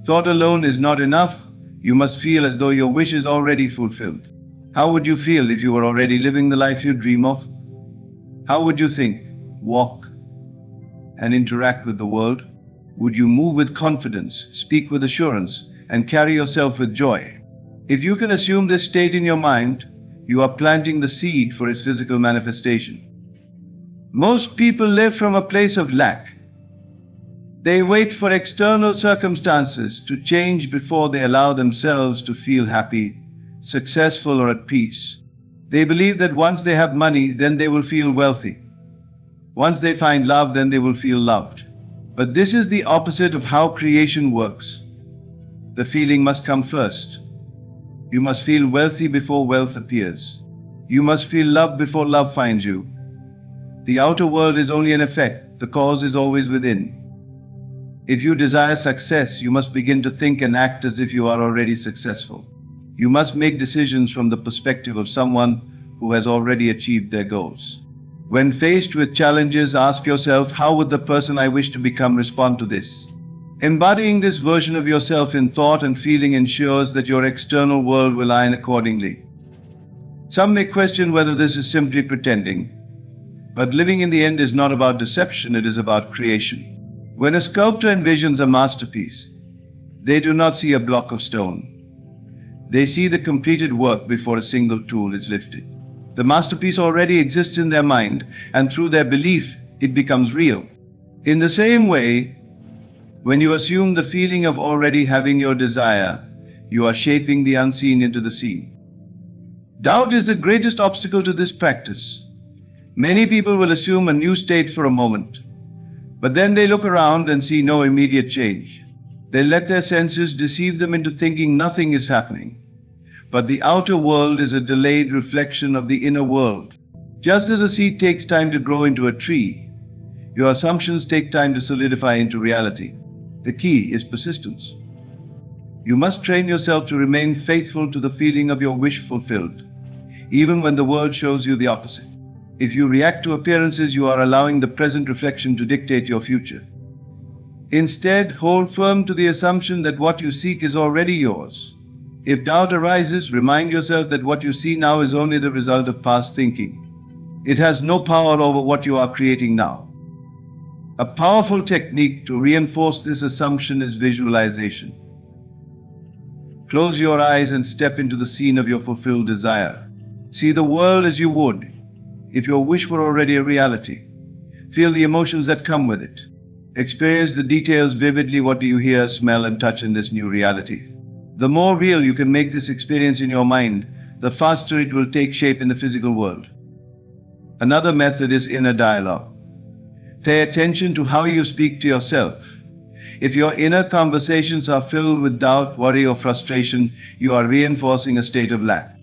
Thought alone is not enough. You must feel as though your wish is already fulfilled. How would you feel if you were already living the life you dream of? How would you think, walk, and interact with the world? Would you move with confidence, speak with assurance, and carry yourself with joy? If you can assume this state in your mind, you are planting the seed for its physical manifestation. Most people live from a place of lack. They wait for external circumstances to change before they allow themselves to feel happy, successful, or at peace. They believe that once they have money, then they will feel wealthy. Once they find love, then they will feel loved. But this is the opposite of how creation works. The feeling must come first. You must feel wealthy before wealth appears. You must feel love before love finds you. The outer world is only an effect. The cause is always within. If you desire success, you must begin to think and act as if you are already successful. You must make decisions from the perspective of someone who has already achieved their goals. When faced with challenges, ask yourself, how would the person I wish to become respond to this? Embodying this version of yourself in thought and feeling ensures that your external world will align accordingly. Some may question whether this is simply pretending, but living in the end is not about deception, it is about creation. When a sculptor envisions a masterpiece, they do not see a block of stone. They see the completed work before a single tool is lifted. The masterpiece already exists in their mind, and through their belief, it becomes real. In the same way, when you assume the feeling of already having your desire, you are shaping the unseen into the seen. Doubt is the greatest obstacle to this practice. Many people will assume a new state for a moment, but then they look around and see no immediate change. They let their senses deceive them into thinking nothing is happening. But the outer world is a delayed reflection of the inner world. Just as a seed takes time to grow into a tree, your assumptions take time to solidify into reality. The key is persistence. You must train yourself to remain faithful to the feeling of your wish fulfilled, even when the world shows you the opposite. If you react to appearances, you are allowing the present reflection to dictate your future. Instead, hold firm to the assumption that what you seek is already yours. If doubt arises, remind yourself that what you see now is only the result of past thinking. It has no power over what you are creating now. A powerful technique to reinforce this assumption is visualization. Close your eyes and step into the scene of your fulfilled desire. See the world as you would if your wish were already a reality. Feel the emotions that come with it. Experience the details vividly. What do you hear, smell, and touch in this new reality? The more real you can make this experience in your mind, the faster it will take shape in the physical world. Another method is inner dialogue. Pay attention to how you speak to yourself. If your inner conversations are filled with doubt, worry, or frustration, you are reinforcing a state of lack.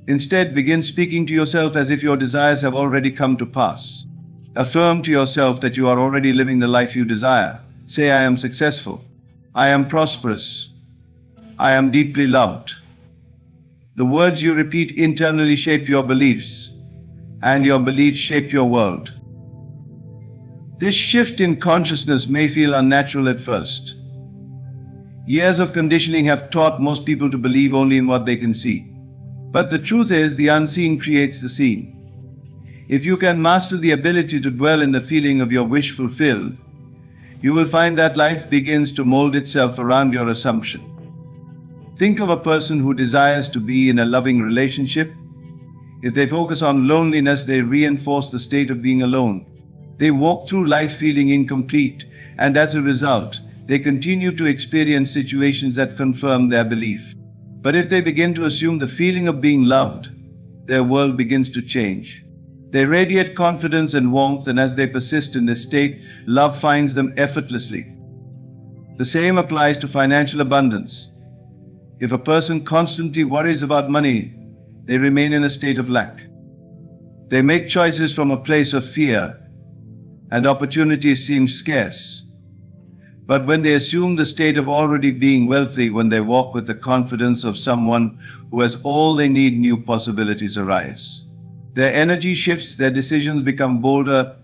Instead, begin speaking to yourself as if your desires have already come to pass. Affirm to yourself that you are already living the life you desire. Say, I am successful. I am prosperous. I am deeply loved. The words you repeat internally shape your beliefs, and your beliefs shape your world. This shift in consciousness may feel unnatural at first. Years of conditioning have taught most people to believe only in what they can see. But the truth is, the unseen creates the seen. If you can master the ability to dwell in the feeling of your wish fulfilled, you will find that life begins to mold itself around your assumption. Think of a person who desires to be in a loving relationship. If they focus on loneliness, they reinforce the state of being alone. They walk through life feeling incomplete, and as a result, they continue to experience situations that confirm their belief. But if they begin to assume the feeling of being loved, their world begins to change. They radiate confidence and warmth, and as they persist in this state, love finds them effortlessly. The same applies to financial abundance. If a person constantly worries about money, they remain in a state of lack. They make choices from a place of fear, and opportunities seem scarce. But when they assume the state of already being wealthy, when they walk with the confidence of someone who has all they need, new possibilities arise. Their energy shifts, their decisions become bolder,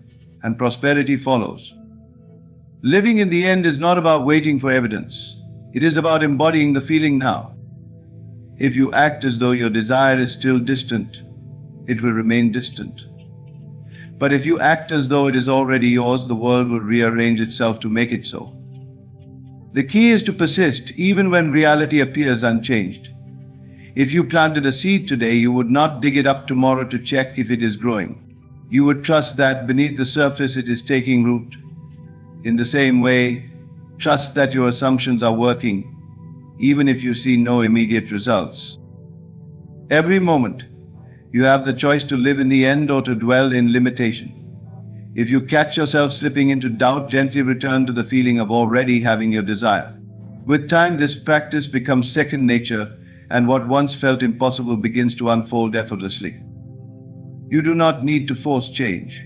and prosperity follows. Living in the end is not about waiting for evidence. It is about embodying the feeling now. If you act as though your desire is still distant, it will remain distant. But if you act as though it is already yours, the world will rearrange itself to make it so. The key is to persist even when reality appears unchanged. If you planted a seed today, you would not dig it up tomorrow to check if it is growing. You would trust that beneath the surface it is taking root. In the same way, trust that your assumptions are working, even if you see no immediate results. Every moment, you have the choice to live in the end or to dwell in limitation. If you catch yourself slipping into doubt, gently return to the feeling of already having your desire. With time, this practice becomes second nature, and what once felt impossible begins to unfold effortlessly. You do not need to force change.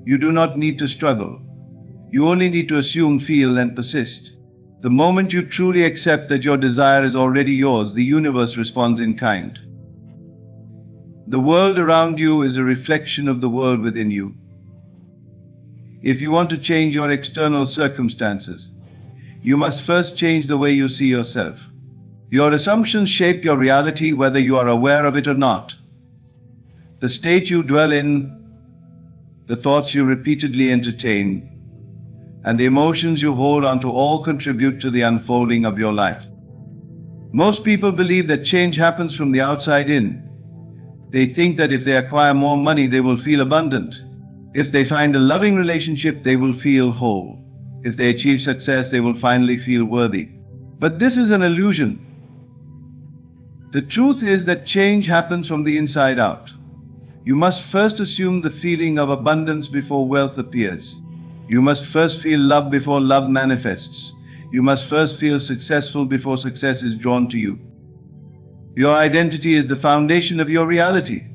You do not need to struggle. You only need to assume, feel, and persist. The moment you truly accept that your desire is already yours, the universe responds in kind. The world around you is a reflection of the world within you. If you want to change your external circumstances, you must first change the way you see yourself. Your assumptions shape your reality, whether you are aware of it or not. The state you dwell in, the thoughts you repeatedly entertain, and the emotions you hold on to all contribute to the unfolding of your life. Most people believe that change happens from the outside in. They think that if they acquire more money, they will feel abundant. If they find a loving relationship, they will feel whole. If they achieve success, they will finally feel worthy. But this is an illusion. The truth is that change happens from the inside out. You must first assume the feeling of abundance before wealth appears. You must first feel love before love manifests. You must first feel successful before success is drawn to you. Your identity is the foundation of your reality.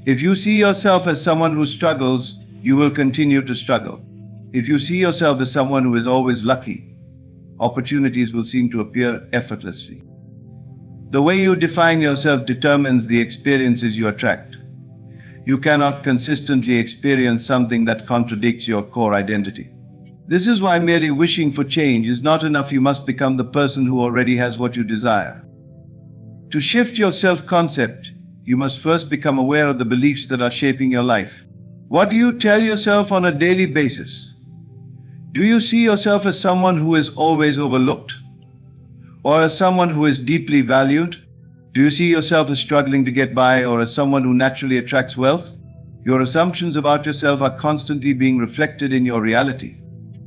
If you see yourself as someone who struggles, you will continue to struggle. If you see yourself as someone who is always lucky, opportunities will seem to appear effortlessly. The way you define yourself determines the experiences you attract. You cannot consistently experience something that contradicts your core identity. This is why merely wishing for change is not enough. You must become the person who already has what you desire. To shift your self-concept, you must first become aware of the beliefs that are shaping your life. What do you tell yourself on a daily basis? Do you see yourself as someone who is always overlooked? Or as someone who is deeply valued? Do you see yourself as struggling to get by, or as someone who naturally attracts wealth? Your assumptions about yourself are constantly being reflected in your reality.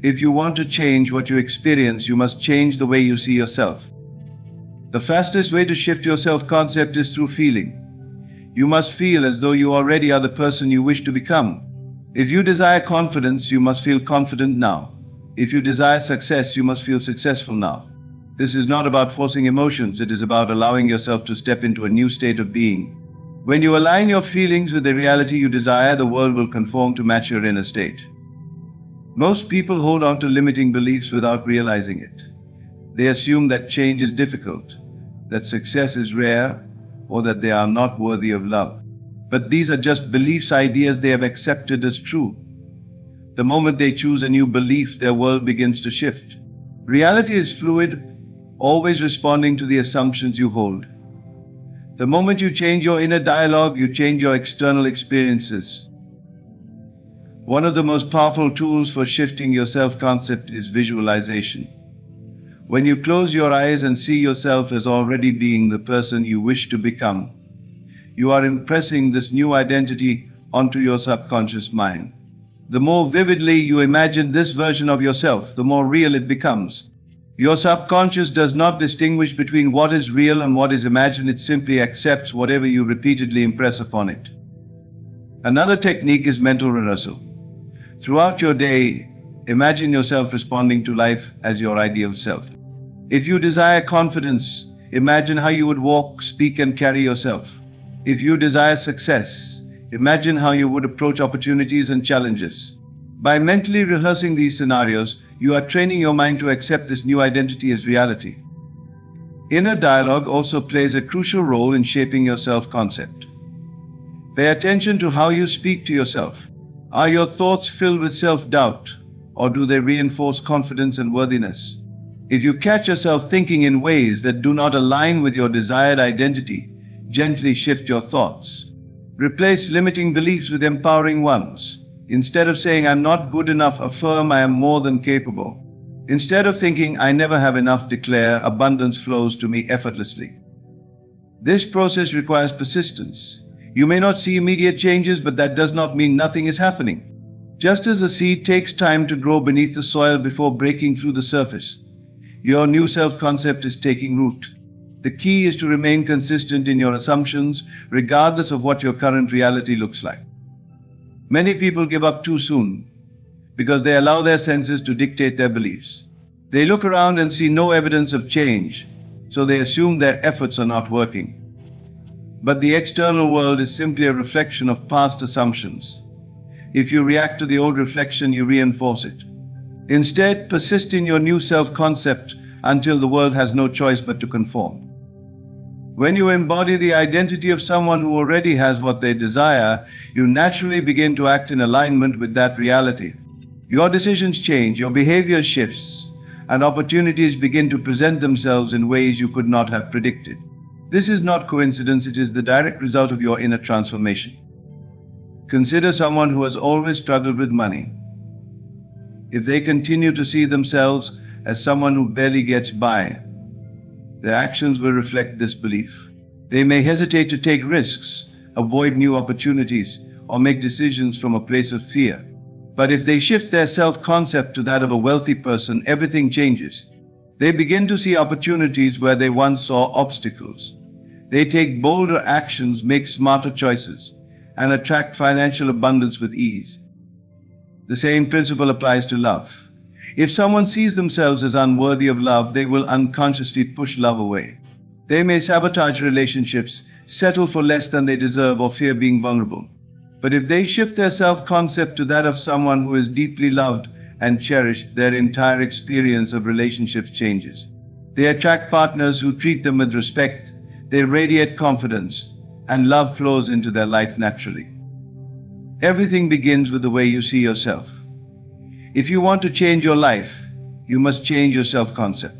If you want to change what you experience, you must change the way you see yourself. The fastest way to shift your self-concept is through feeling. You must feel as though you already are the person you wish to become. If you desire confidence, you must feel confident now. If you desire success, you must feel successful now. This is not about forcing emotions, it is about allowing yourself to step into a new state of being. When you align your feelings with the reality you desire, the world will conform to match your inner state. Most people hold on to limiting beliefs without realizing it. They assume that change is difficult, that success is rare, or that they are not worthy of love. But these are just beliefs, ideas they have accepted as true. The moment they choose a new belief, their world begins to shift. Reality is fluid, always responding to the assumptions you hold. The moment you change your inner dialogue, you change your external experiences. One of the most powerful tools for shifting your self-concept is visualization. When you close your eyes and see yourself as already being the person you wish to become, you are impressing this new identity onto your subconscious mind. The more vividly you imagine this version of yourself, the more real it becomes. Your subconscious does not distinguish between what is real and what is imagined. It simply accepts whatever you repeatedly impress upon it. Another technique is mental rehearsal. Throughout your day, imagine yourself responding to life as your ideal self. If you desire confidence, imagine how you would walk, speak, and carry yourself. If you desire success, imagine how you would approach opportunities and challenges. By mentally rehearsing these scenarios, you are training your mind to accept this new identity as reality. Inner dialogue also plays a crucial role in shaping your self-concept. Pay attention to how you speak to yourself. Are your thoughts filled with self-doubt, or do they reinforce confidence and worthiness? If you catch yourself thinking in ways that do not align with your desired identity, gently shift your thoughts. Replace limiting beliefs with empowering ones. Instead of saying, "I'm not good enough," affirm, "I am more than capable." Instead of thinking, "I never have enough," declare, "Abundance flows to me effortlessly." This process requires persistence. You may not see immediate changes, but that does not mean nothing is happening. Just as a seed takes time to grow beneath the soil before breaking through the surface, your new self-concept is taking root. The key is to remain consistent in your assumptions, regardless of what your current reality looks like. Many people give up too soon because they allow their senses to dictate their beliefs. They look around and see no evidence of change, so they assume their efforts are not working. But the external world is simply a reflection of past assumptions. If you react to the old reflection, you reinforce it. Instead, persist in your new self-concept until the world has no choice but to conform. When you embody the identity of someone who already has what they desire, you naturally begin to act in alignment with that reality. Your decisions change, your behavior shifts, and opportunities begin to present themselves in ways you could not have predicted. This is not coincidence, it is the direct result of your inner transformation. Consider someone who has always struggled with money. If they continue to see themselves as someone who barely gets by, their actions will reflect this belief. They may hesitate to take risks, avoid new opportunities, or make decisions from a place of fear. But if they shift their self-concept to that of a wealthy person, everything changes. They begin to see opportunities where they once saw obstacles. They take bolder actions, make smarter choices, and attract financial abundance with ease. The same principle applies to love. If someone sees themselves as unworthy of love, they will unconsciously push love away. They may sabotage relationships, settle for less than they deserve, or fear being vulnerable. But if they shift their self-concept to that of someone who is deeply loved and cherished, their entire experience of relationships changes. They attract partners who treat them with respect, they radiate confidence, and love flows into their life naturally. Everything begins with the way you see yourself. If you want to change your life, you must change your self-concept.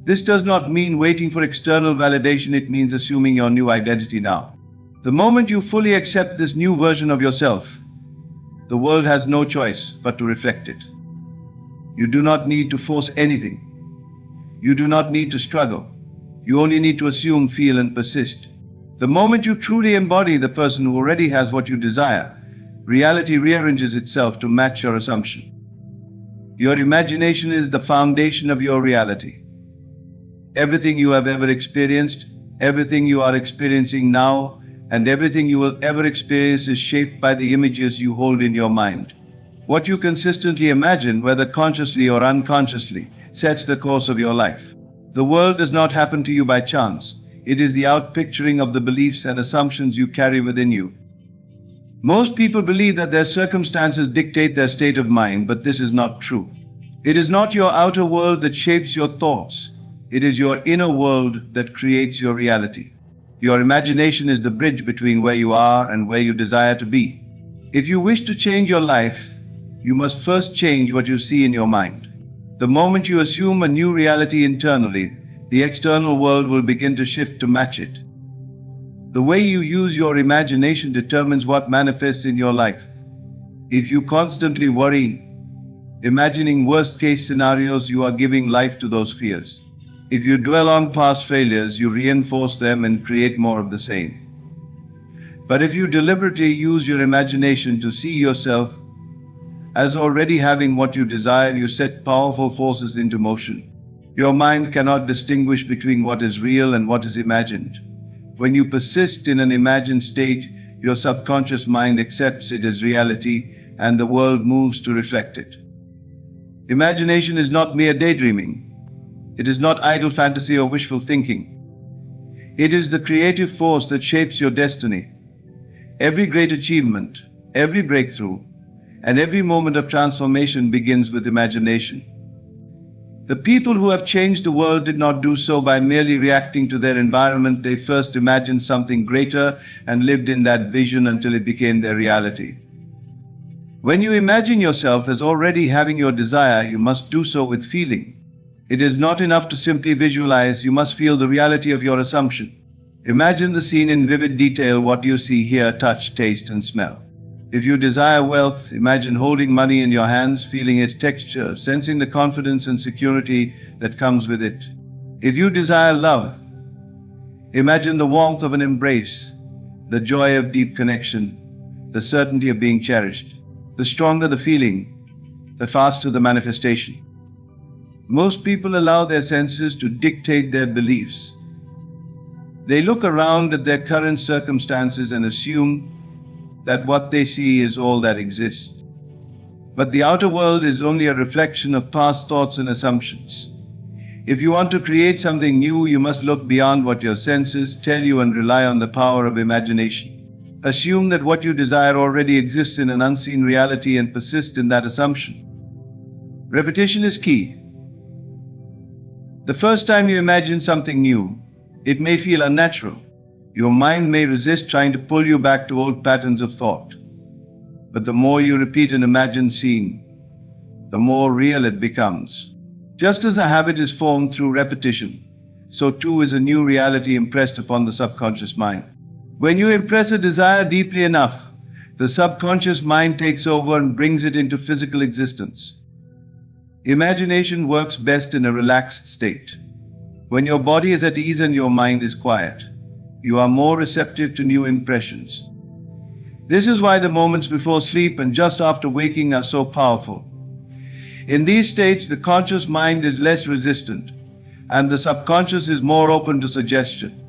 This does not mean waiting for external validation, it means assuming your new identity now. The moment you fully accept this new version of yourself, the world has no choice but to reflect it. You do not need to force anything. You do not need to struggle. You only need to assume, feel, and persist. The moment you truly embody the person who already has what you desire, reality rearranges itself to match your assumption. Your imagination is the foundation of your reality. Everything you have ever experienced, everything you are experiencing now, and everything you will ever experience is shaped by the images you hold in your mind. What you consistently imagine, whether consciously or unconsciously, sets the course of your life. The world does not happen to you by chance. It is the outpicturing of the beliefs and assumptions you carry within you. Most people believe that their circumstances dictate their state of mind, but this is not true. It is not your outer world that shapes your thoughts. It is your inner world that creates your reality. Your imagination is the bridge between where you are and where you desire to be. If you wish to change your life, you must first change what you see in your mind. The moment you assume a new reality internally, the external world will begin to shift to match it. The way you use your imagination determines what manifests in your life. If you constantly worry, imagining worst-case scenarios, you are giving life to those fears. If you dwell on past failures, you reinforce them and create more of the same. But if you deliberately use your imagination to see yourself as already having what you desire, you set powerful forces into motion. Your mind cannot distinguish between what is real and what is imagined. When you persist in an imagined state, your subconscious mind accepts it as reality, and the world moves to reflect it. Imagination is not mere daydreaming. It is not idle fantasy or wishful thinking. It is the creative force that shapes your destiny. Every great achievement, every breakthrough, and every moment of transformation begins with imagination. The people who have changed the world did not do so by merely reacting to their environment. They first imagined something greater and lived in that vision until it became their reality. When you imagine yourself as already having your desire, you must do so with feeling. It is not enough to simply visualize, you must feel the reality of your assumption. Imagine the scene in vivid detail, what you see, hear, touch, taste, and smell. If you desire wealth, imagine holding money in your hands, feeling its texture, sensing the confidence and security that comes with it. If you desire love, imagine the warmth of an embrace, the joy of deep connection, the certainty of being cherished. The stronger the feeling, the faster the manifestation. Most people allow their senses to dictate their beliefs. They look around at their current circumstances and assume that what they see is all that exists. But the outer world is only a reflection of past thoughts and assumptions. If you want to create something new, you must look beyond what your senses tell you and rely on the power of imagination. Assume that what you desire already exists in an unseen reality and persist in that assumption. Repetition is key. The first time you imagine something new, it may feel unnatural. Your mind may resist, trying to pull you back to old patterns of thought. But the more you repeat an imagined scene, the more real it becomes. Just as a habit is formed through repetition, so too is a new reality impressed upon the subconscious mind. When you impress a desire deeply enough, the subconscious mind takes over and brings it into physical existence. Imagination works best in a relaxed state. When your body is at ease and your mind is quiet, you are more receptive to new impressions. This is why the moments before sleep and just after waking are so powerful. In these states, the conscious mind is less resistant, and the subconscious is more open to suggestion.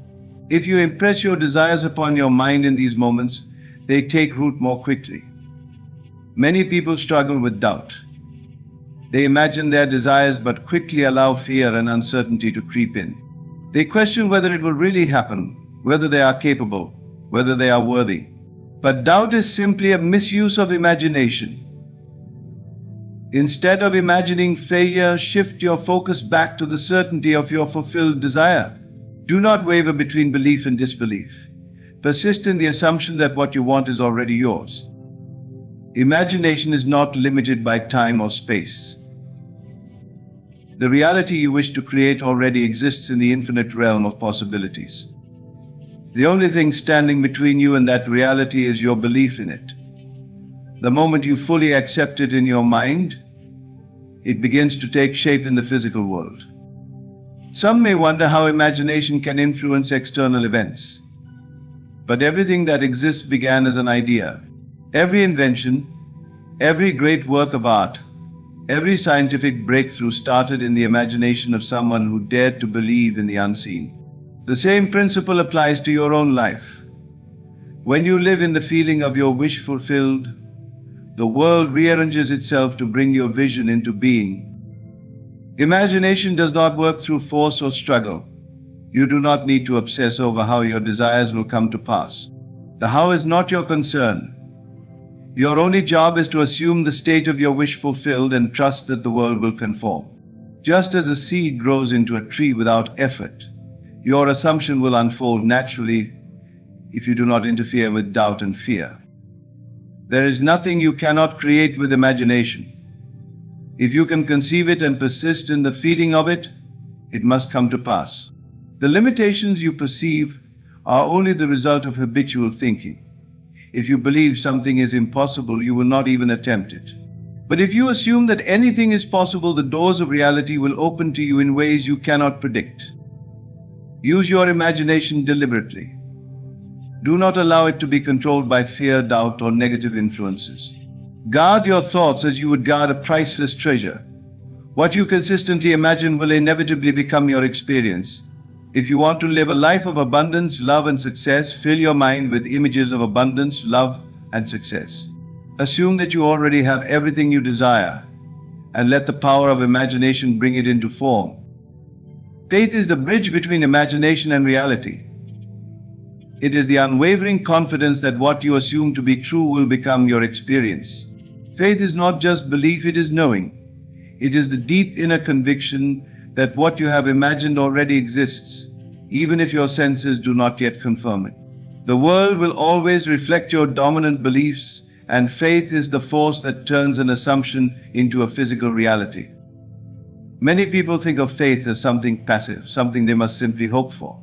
If you impress your desires upon your mind in these moments, they take root more quickly. Many people struggle with doubt. They imagine their desires but quickly allow fear and uncertainty to creep in. They question whether it will really happen, whether they are capable, whether they are worthy. But doubt is simply a misuse of imagination. Instead of imagining failure, shift your focus back to the certainty of your fulfilled desire. Do not waver between belief and disbelief. Persist in the assumption that what you want is already yours. Imagination is not limited by time or space. The reality you wish to create already exists in the infinite realm of possibilities. The only thing standing between you and that reality is your belief in it. The moment you fully accept it in your mind, it begins to take shape in the physical world. Some may wonder how imagination can influence external events. But everything that exists began as an idea. Every invention, every great work of art, every scientific breakthrough started in the imagination of someone who dared to believe in the unseen. The same principle applies to your own life. When you live in the feeling of your wish fulfilled, the world rearranges itself to bring your vision into being. Imagination does not work through force or struggle. You do not need to obsess over how your desires will come to pass. The how is not your concern. Your only job is to assume the state of your wish fulfilled and trust that the world will conform. Just as a seed grows into a tree without effort, your assumption will unfold naturally if you do not interfere with doubt and fear. There is nothing you cannot create with imagination. If you can conceive it and persist in the feeding of it, it must come to pass. The limitations you perceive are only the result of habitual thinking. If you believe something is impossible, you will not even attempt it. But if you assume that anything is possible, the doors of reality will open to you in ways you cannot predict. Use your imagination deliberately. Do not allow it to be controlled by fear, doubt, or negative influences. Guard your thoughts as you would guard a priceless treasure. What you consistently imagine will inevitably become your experience. If you want to live a life of abundance, love, and success, fill your mind with images of abundance, love, and success. Assume that you already have everything you desire, and let the power of imagination bring it into form. Faith is the bridge between imagination and reality. It is the unwavering confidence that what you assume to be true will become your experience. Faith is not just belief, it is knowing. It is the deep inner conviction that what you have imagined already exists, even if your senses do not yet confirm it. The world will always reflect your dominant beliefs, and faith is the force that turns an assumption into a physical reality. Many people think of faith as something passive, something they must simply hope for.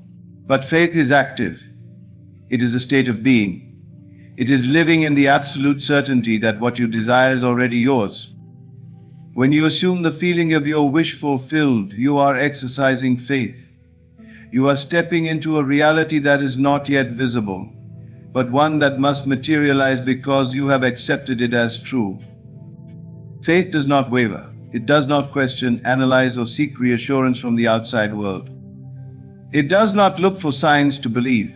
But faith is active. It is a state of being. It is living in the absolute certainty that what you desire is already yours. When you assume the feeling of your wish fulfilled, you are exercising faith. You are stepping into a reality that is not yet visible, but one that must materialize because you have accepted it as true. Faith does not waver. It does not question, analyze, or seek reassurance from the outside world. It does not look for signs to believe.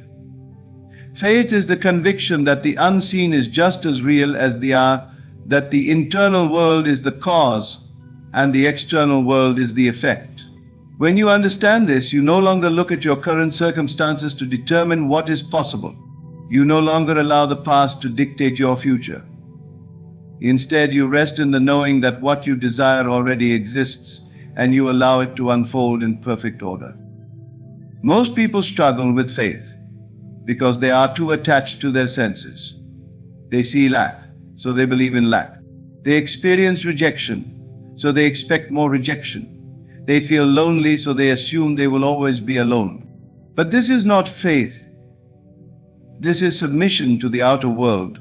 Faith is the conviction that the unseen is just as real as that the internal world is the cause and the external world is the effect. When you understand this, you no longer look at your current circumstances to determine what is possible. You no longer allow the past to dictate your future. Instead, you rest in the knowing that what you desire already exists, and you allow it to unfold in perfect order. Most people struggle with faith because they are too attached to their senses. They see lack, so they believe in lack. They experience rejection, so they expect more rejection. They feel lonely, so they assume they will always be alone. But this is not faith. This is submission to the outer world.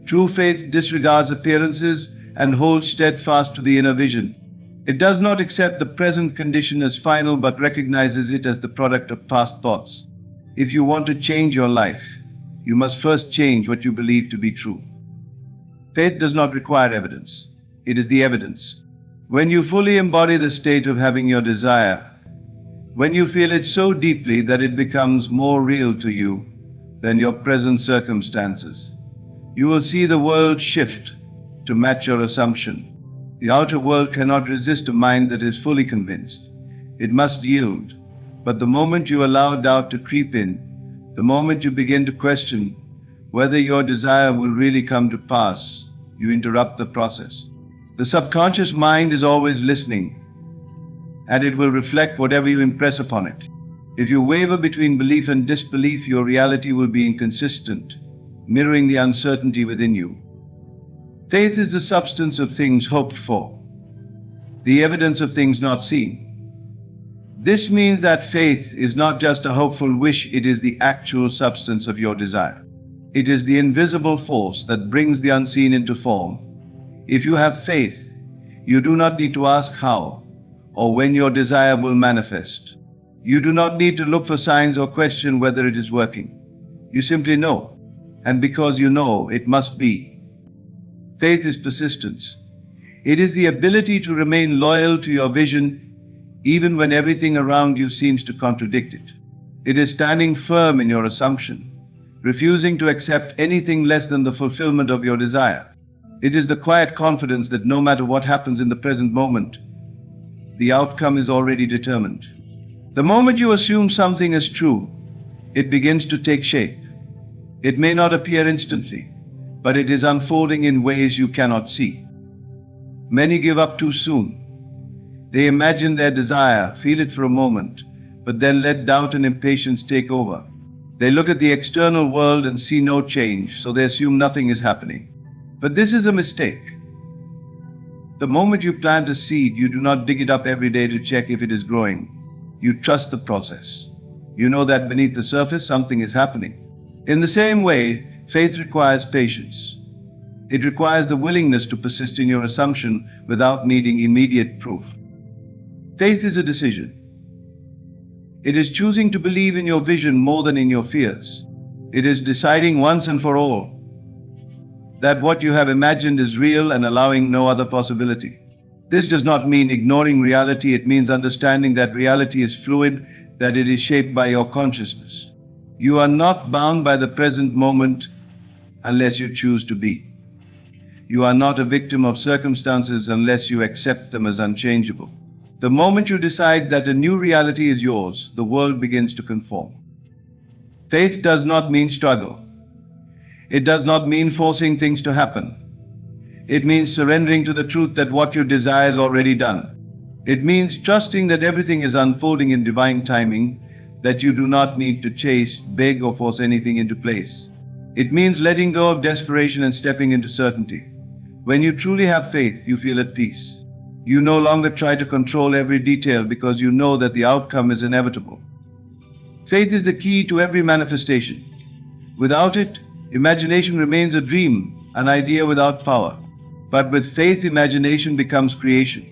True faith disregards appearances and holds steadfast to the inner vision. It does not accept the present condition as final, but recognizes it as the product of past thoughts. If you want to change your life, you must first change what you believe to be true. Faith does not require evidence. It is the evidence. When you fully embody the state of having your desire, when you feel it so deeply that it becomes more real to you than your present circumstances, you will see the world shift to match your assumption. The outer world cannot resist a mind that is fully convinced. It must yield. But the moment you allow doubt to creep in, the moment you begin to question whether your desire will really come to pass, you interrupt the process. The subconscious mind is always listening, and it will reflect whatever you impress upon it. If you waver between belief and disbelief, your reality will be inconsistent, mirroring the uncertainty within you. Faith is the substance of things hoped for, the evidence of things not seen. This means that faith is not just a hopeful wish, it is the actual substance of your desire. It is the invisible force that brings the unseen into form. If you have faith, you do not need to ask how or when your desire will manifest. You do not need to look for signs or question whether it is working. You simply know, and because you know, it must be. Faith is persistence. It is the ability to remain loyal to your vision even when everything around you seems to contradict it. It is standing firm in your assumption, refusing to accept anything less than the fulfillment of your desire. It is the quiet confidence that no matter what happens in the present moment, the outcome is already determined. The moment you assume something is true, it begins to take shape. It may not appear instantly, but it is unfolding in ways you cannot see. Many give up too soon. They imagine their desire, feel it for a moment, but then let doubt and impatience take over. They look at the external world and see no change, so they assume nothing is happening. But this is a mistake. The moment you plant a seed, you do not dig it up every day to check if it is growing. You trust the process. You know that beneath the surface something is happening. In the same way, faith requires patience. It requires the willingness to persist in your assumption without needing immediate proof. Faith is a decision. It is choosing to believe in your vision more than in your fears. It is deciding once and for all that what you have imagined is real and allowing no other possibility. This does not mean ignoring reality. It means understanding that reality is fluid, that it is shaped by your consciousness. You are not bound by the present moment unless you choose to be. You are not a victim of circumstances unless you accept them as unchangeable. The moment you decide that a new reality is yours, the world begins to conform. Faith does not mean struggle. It does not mean forcing things to happen. It means surrendering to the truth that what you desire is already done. It means trusting that everything is unfolding in divine timing, that you do not need to chase, beg, or force anything into place. It means letting go of desperation and stepping into certainty. When you truly have faith, you feel at peace. You no longer try to control every detail because you know that the outcome is inevitable. Faith is the key to every manifestation. Without it, imagination remains a dream, an idea without power. But with faith, imagination becomes creation.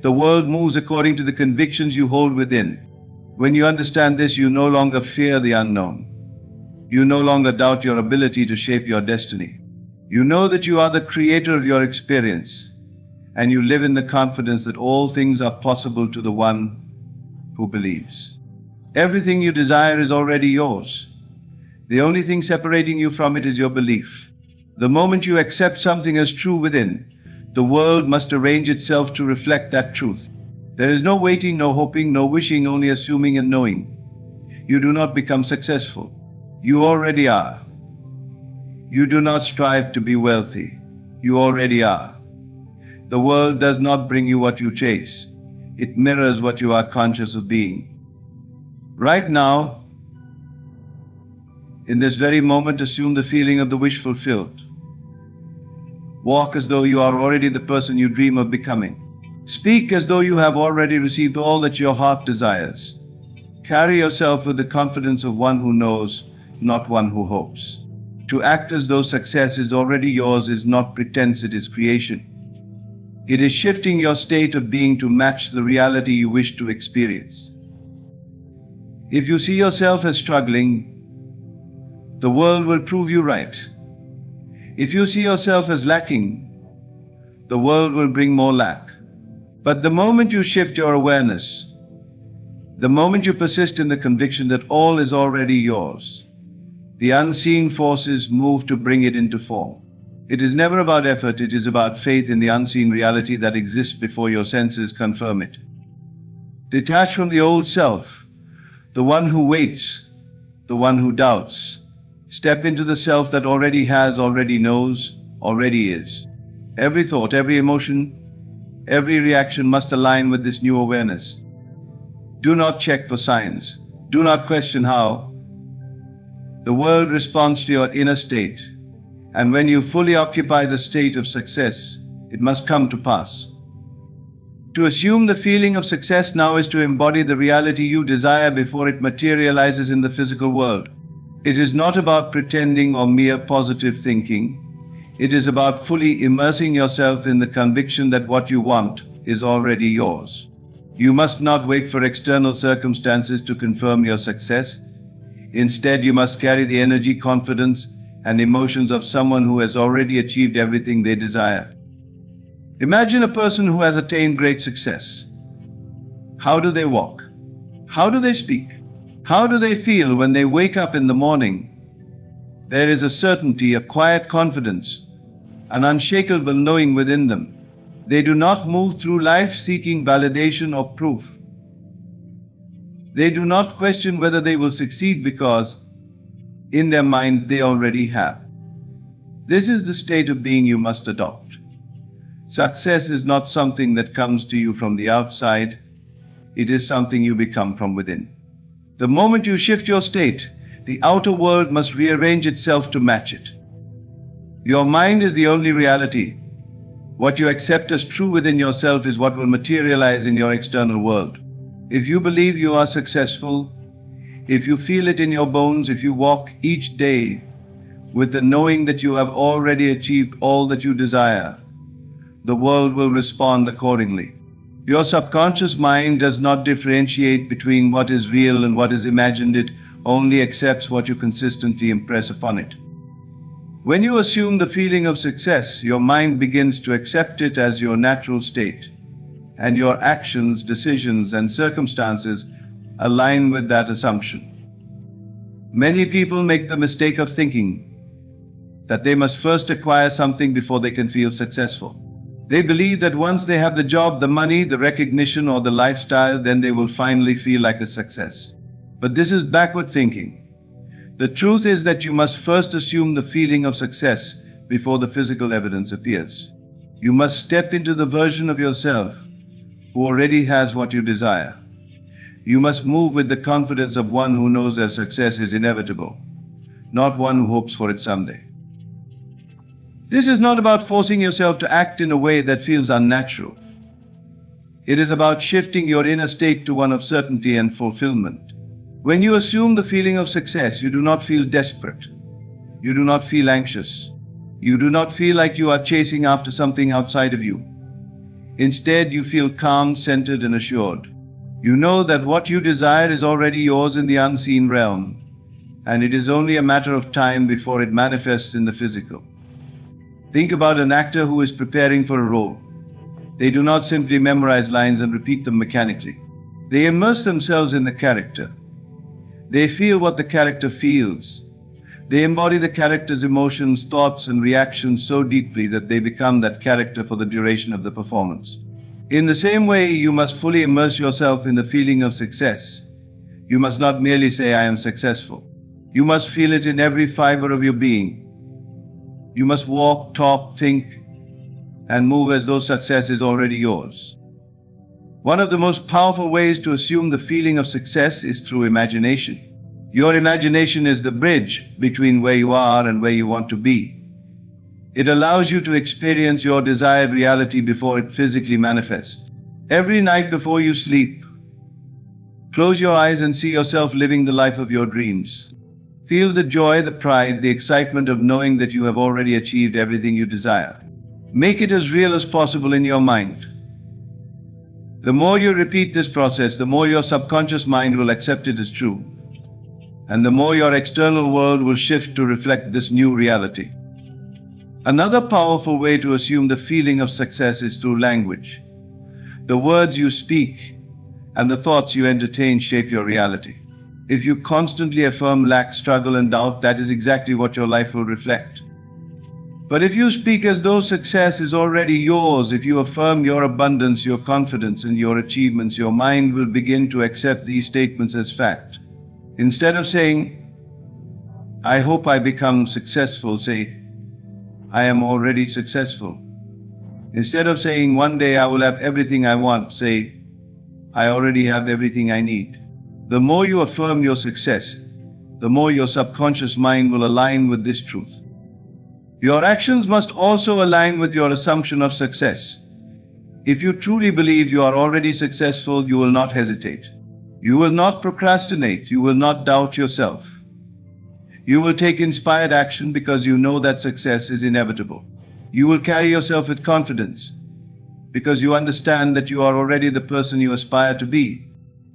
The world moves according to the convictions you hold within. When you understand this, you no longer fear the unknown. You no longer doubt your ability to shape your destiny. You know that you are the creator of your experience, and you live in the confidence that all things are possible to the one who believes. Everything you desire is already yours. The only thing separating you from it is your belief. The moment you accept something as true within, the world must arrange itself to reflect that truth. There is no waiting, no hoping, no wishing, only assuming and knowing. You do not become successful. You already are. You do not strive to be wealthy. You already are. The world does not bring you what you chase. It mirrors what you are conscious of being. Right now, in this very moment, assume the feeling of the wish fulfilled. Walk as though you are already the person you dream of becoming. Speak as though you have already received all that your heart desires. Carry yourself with the confidence of one who knows, not one who hopes. To act as though success is already yours is not pretense, it is creation. It is shifting your state of being to match the reality you wish to experience. If you see yourself as struggling, the world will prove you right. If you see yourself as lacking, the world will bring more lack. But the moment you shift your awareness, the moment you persist in the conviction that all is already yours, the unseen forces move to bring it into form. It is never about effort, it is about faith in the unseen reality that exists before your senses confirm it. Detach from the old self, the one who waits, the one who doubts. Step into the self that already has, already knows, already is. Every thought, every emotion, every reaction must align with this new awareness. Do not check for signs. Do not question how. The world responds to your inner state, and when you fully occupy the state of success, it must come to pass. To assume the feeling of success now is to embody the reality you desire before it materializes in the physical world. It is not about pretending or mere positive thinking. It is about fully immersing yourself in the conviction that what you want is already yours. You must not wait for external circumstances to confirm your success. Instead, you must carry the energy, confidence, and emotions of someone who has already achieved everything they desire. Imagine a person who has attained great success. How do they walk? How do they speak? How do they feel when they wake up in the morning? There is a certainty, a quiet confidence, an unshakable knowing within them. They do not move through life seeking validation or proof. They do not question whether they will succeed because, in their mind, they already have. This is the state of being you must adopt. Success is not something that comes to you from the outside, it is something you become from within. The moment you shift your state, the outer world must rearrange itself to match it. Your mind is the only reality. What you accept as true within yourself is what will materialize in your external world. If you believe you are successful, if you feel it in your bones, if you walk each day with the knowing that you have already achieved all that you desire, the world will respond accordingly. Your subconscious mind does not differentiate between what is real and what is imagined. It only accepts what you consistently impress upon it. When you assume the feeling of success, your mind begins to accept it as your natural state, and your actions, decisions, and circumstances align with that assumption. Many people make the mistake of thinking that they must first acquire something before they can feel successful. They believe that once they have the job, the money, the recognition, or the lifestyle, then they will finally feel like a success. But this is backward thinking. The truth is that you must first assume the feeling of success before the physical evidence appears. You must step into the version of yourself who already has what you desire. You must move with the confidence of one who knows that success is inevitable, not one who hopes for it someday. This is not about forcing yourself to act in a way that feels unnatural. It is about shifting your inner state to one of certainty and fulfillment. When you assume the feeling of success, you do not feel desperate. You do not feel anxious. You do not feel like you are chasing after something outside of you. Instead, you feel calm, centered, and assured. You know that what you desire is already yours in the unseen realm, and it is only a matter of time before it manifests in the physical. Think about an actor who is preparing for a role. They do not simply memorize lines and repeat them mechanically. They immerse themselves in the character. They feel what the character feels. They embody the character's emotions, thoughts, and reactions so deeply that they become that character for the duration of the performance. In the same way, you must fully immerse yourself in the feeling of success. You must not merely say, "I am successful." You must feel it in every fiber of your being. You must walk, talk, think, and move as though success is already yours. One of the most powerful ways to assume the feeling of success is through imagination. Your imagination is the bridge between where you are and where you want to be. It allows you to experience your desired reality before it physically manifests. Every night before you sleep, close your eyes and see yourself living the life of your dreams. Feel the joy, the pride, the excitement of knowing that you have already achieved everything you desire. Make it as real as possible in your mind. The more you repeat this process, the more your subconscious mind will accept it as true, and the more your external world will shift to reflect this new reality. Another powerful way to assume the feeling of success is through language. The words you speak and the thoughts you entertain shape your reality. If you constantly affirm lack, struggle, and doubt, that is exactly what your life will reflect. But if you speak as though success is already yours, if you affirm your abundance, your confidence, and your achievements, your mind will begin to accept these statements as fact. Instead of saying, "I hope I become successful," say, "I am already successful." Instead of saying, "One day I will have everything I want," say, "I already have everything I need." The more you affirm your success, the more your subconscious mind will align with this truth. Your actions must also align with your assumption of success. If you truly believe you are already successful, you will not hesitate. You will not procrastinate. You will not doubt yourself. You will take inspired action because you know that success is inevitable. You will carry yourself with confidence because you understand that you are already the person you aspire to be.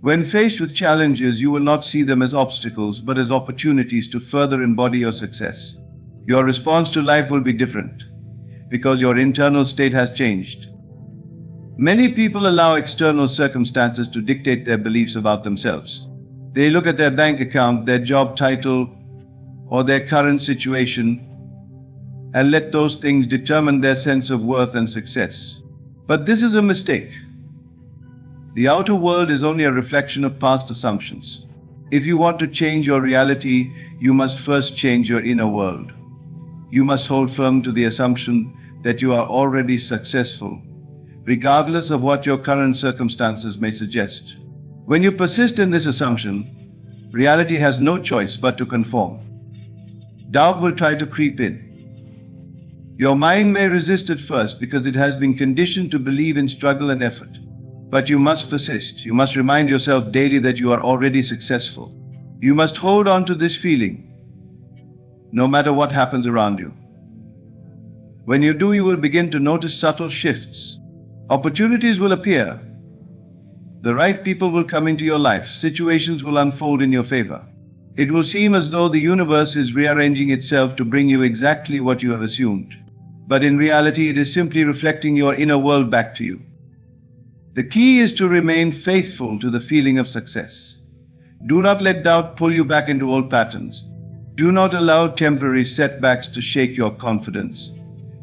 When faced with challenges, you will not see them as obstacles, but as opportunities to further embody your success. Your response to life will be different because your internal state has changed. Many people allow external circumstances to dictate their beliefs about themselves. They look at their bank account, their job title, or their current situation, and let those things determine their sense of worth and success. But this is a mistake. The outer world is only a reflection of past assumptions. If you want to change your reality, you must first change your inner world. You must hold firm to the assumption that you are already successful, regardless of what your current circumstances may suggest. When you persist in this assumption, reality has no choice but to conform. Doubt will try to creep in. Your mind may resist at first because it has been conditioned to believe in struggle and effort. But you must persist. You must remind yourself daily that you are already successful. You must hold on to this feeling, no matter what happens around you. When you do, you will begin to notice subtle shifts. Opportunities will appear. The right people will come into your life. Situations will unfold in your favor. It will seem as though the universe is rearranging itself to bring you exactly what you have assumed. But in reality, it is simply reflecting your inner world back to you. The key is to remain faithful to the feeling of success. Do not let doubt pull you back into old patterns. Do not allow temporary setbacks to shake your confidence.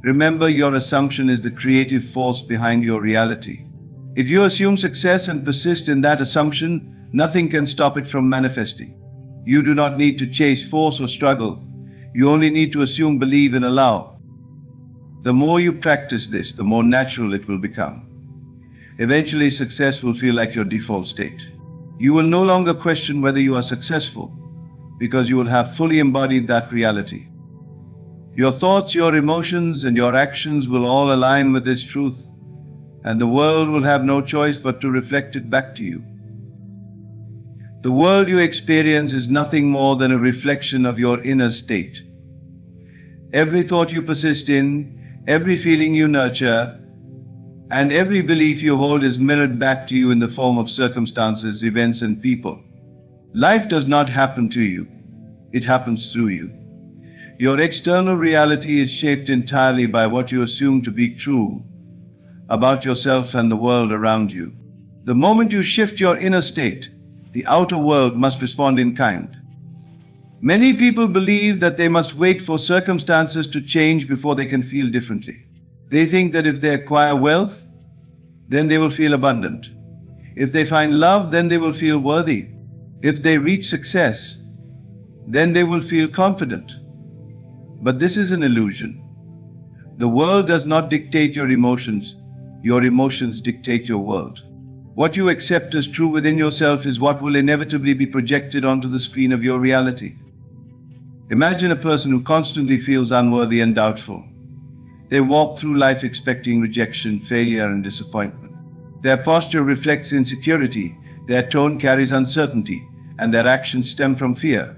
Remember, your assumption is the creative force behind your reality. If you assume success and persist in that assumption, nothing can stop it from manifesting. You do not need to chase force or struggle. You only need to assume, believe, and allow. The more you practice this, the more natural it will become. Eventually, success will feel like your default state. You will no longer question whether you are successful, because you will have fully embodied that reality. Your thoughts, your emotions, and your actions will all align with this truth, and the world will have no choice but to reflect it back to you. The world you experience is nothing more than a reflection of your inner state. Every thought you persist in, every feeling you nurture, and every belief you hold is mirrored back to you in the form of circumstances, events, and people. Life does not happen to you. It happens through you. Your external reality is shaped entirely by what you assume to be true about yourself and the world around you. The moment you shift your inner state, the outer world must respond in kind. Many people believe that they must wait for circumstances to change before they can feel differently. They think that if they acquire wealth, then they will feel abundant. If they find love, then they will feel worthy. If they reach success, then they will feel confident. But this is an illusion. The world does not dictate your emotions dictate your world. What you accept as true within yourself is what will inevitably be projected onto the screen of your reality. Imagine a person who constantly feels unworthy and doubtful. They walk through life expecting rejection, failure, and disappointment. Their posture reflects insecurity, their tone carries uncertainty, and their actions stem from fear.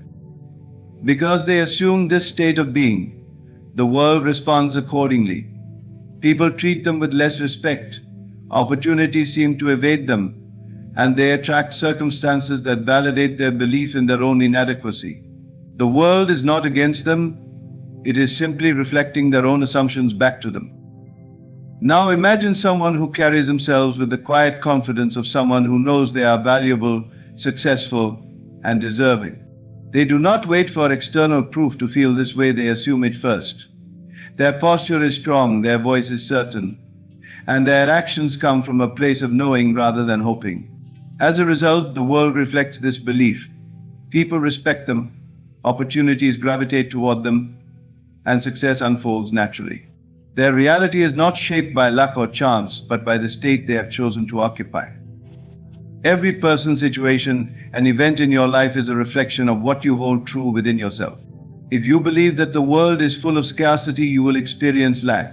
Because they assume this state of being, the world responds accordingly. People treat them with less respect, opportunities seem to evade them, and they attract circumstances that validate their belief in their own inadequacy. The world is not against them, it is simply reflecting their own assumptions back to them. Now imagine someone who carries themselves with the quiet confidence of someone who knows they are valuable, successful, and deserving. They do not wait for external proof to feel this way, they assume it first. Their posture is strong, their voice is certain, and their actions come from a place of knowing rather than hoping. As a result, the world reflects this belief. People respect them, opportunities gravitate toward them, and success unfolds naturally. Their reality is not shaped by luck or chance, but by the state they have chosen to occupy. Every person, situation, and event in your life is a reflection of what you hold true within yourself. If you believe that the world is full of scarcity, you will experience lack.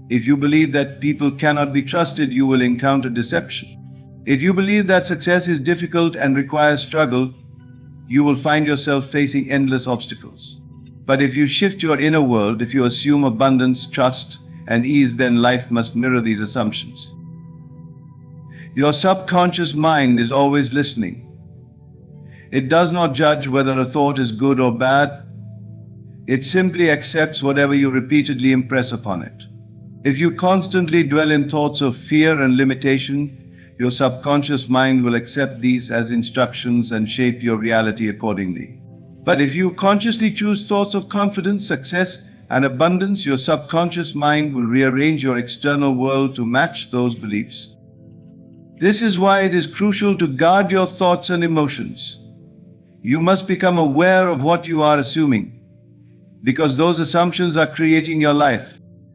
If you believe that people cannot be trusted, you will encounter deception. If you believe that success is difficult and requires struggle, you will find yourself facing endless obstacles. But if you shift your inner world, if you assume abundance, trust, and ease, then life must mirror these assumptions. Your subconscious mind is always listening. It does not judge whether a thought is good or bad. It simply accepts whatever you repeatedly impress upon it. If you constantly dwell in thoughts of fear and limitation, your subconscious mind will accept these as instructions and shape your reality accordingly. But if you consciously choose thoughts of confidence, success, and abundance, your subconscious mind will rearrange your external world to match those beliefs. This is why it is crucial to guard your thoughts and emotions. You must become aware of what you are assuming, because those assumptions are creating your life.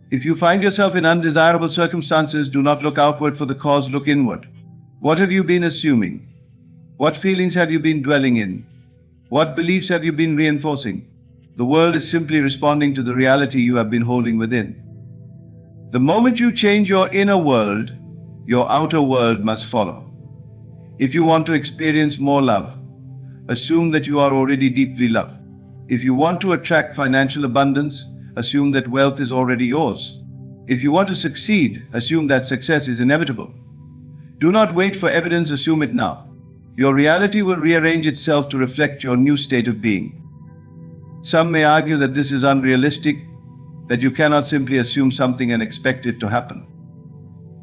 If you find yourself in undesirable circumstances, do not look outward for the cause, look inward. What have you been assuming? What feelings have you been dwelling in? What beliefs have you been reinforcing? The world is simply responding to the reality you have been holding within. The moment you change your inner world, your outer world must follow. If you want to experience more love, assume that you are already deeply loved. If you want to attract financial abundance, assume that wealth is already yours. If you want to succeed, assume that success is inevitable. Do not wait for evidence, assume it now. Your reality will rearrange itself to reflect your new state of being. Some may argue that this is unrealistic, that you cannot simply assume something and expect it to happen.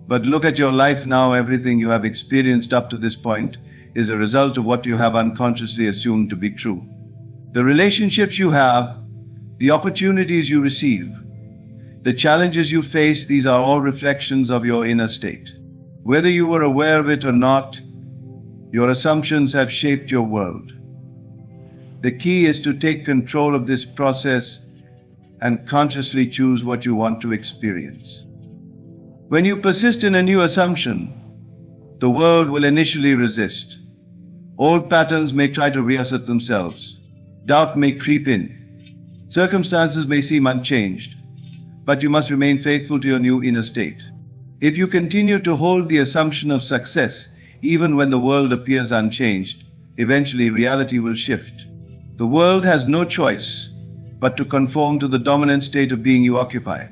But look at your life now. Everything you have experienced up to this point is a result of what you have unconsciously assumed to be true. The relationships you have, the opportunities you receive, the challenges you face, these are all reflections of your inner state. Whether you were aware of it or not, your assumptions have shaped your world. The key is to take control of this process and consciously choose what you want to experience. When you persist in a new assumption, the world will initially resist. Old patterns may try to reassert themselves. Doubt may creep in. Circumstances may seem unchanged, but you must remain faithful to your new inner state. If you continue to hold the assumption of success, even when the world appears unchanged, eventually reality will shift. The world has no choice but to conform to the dominant state of being you occupy.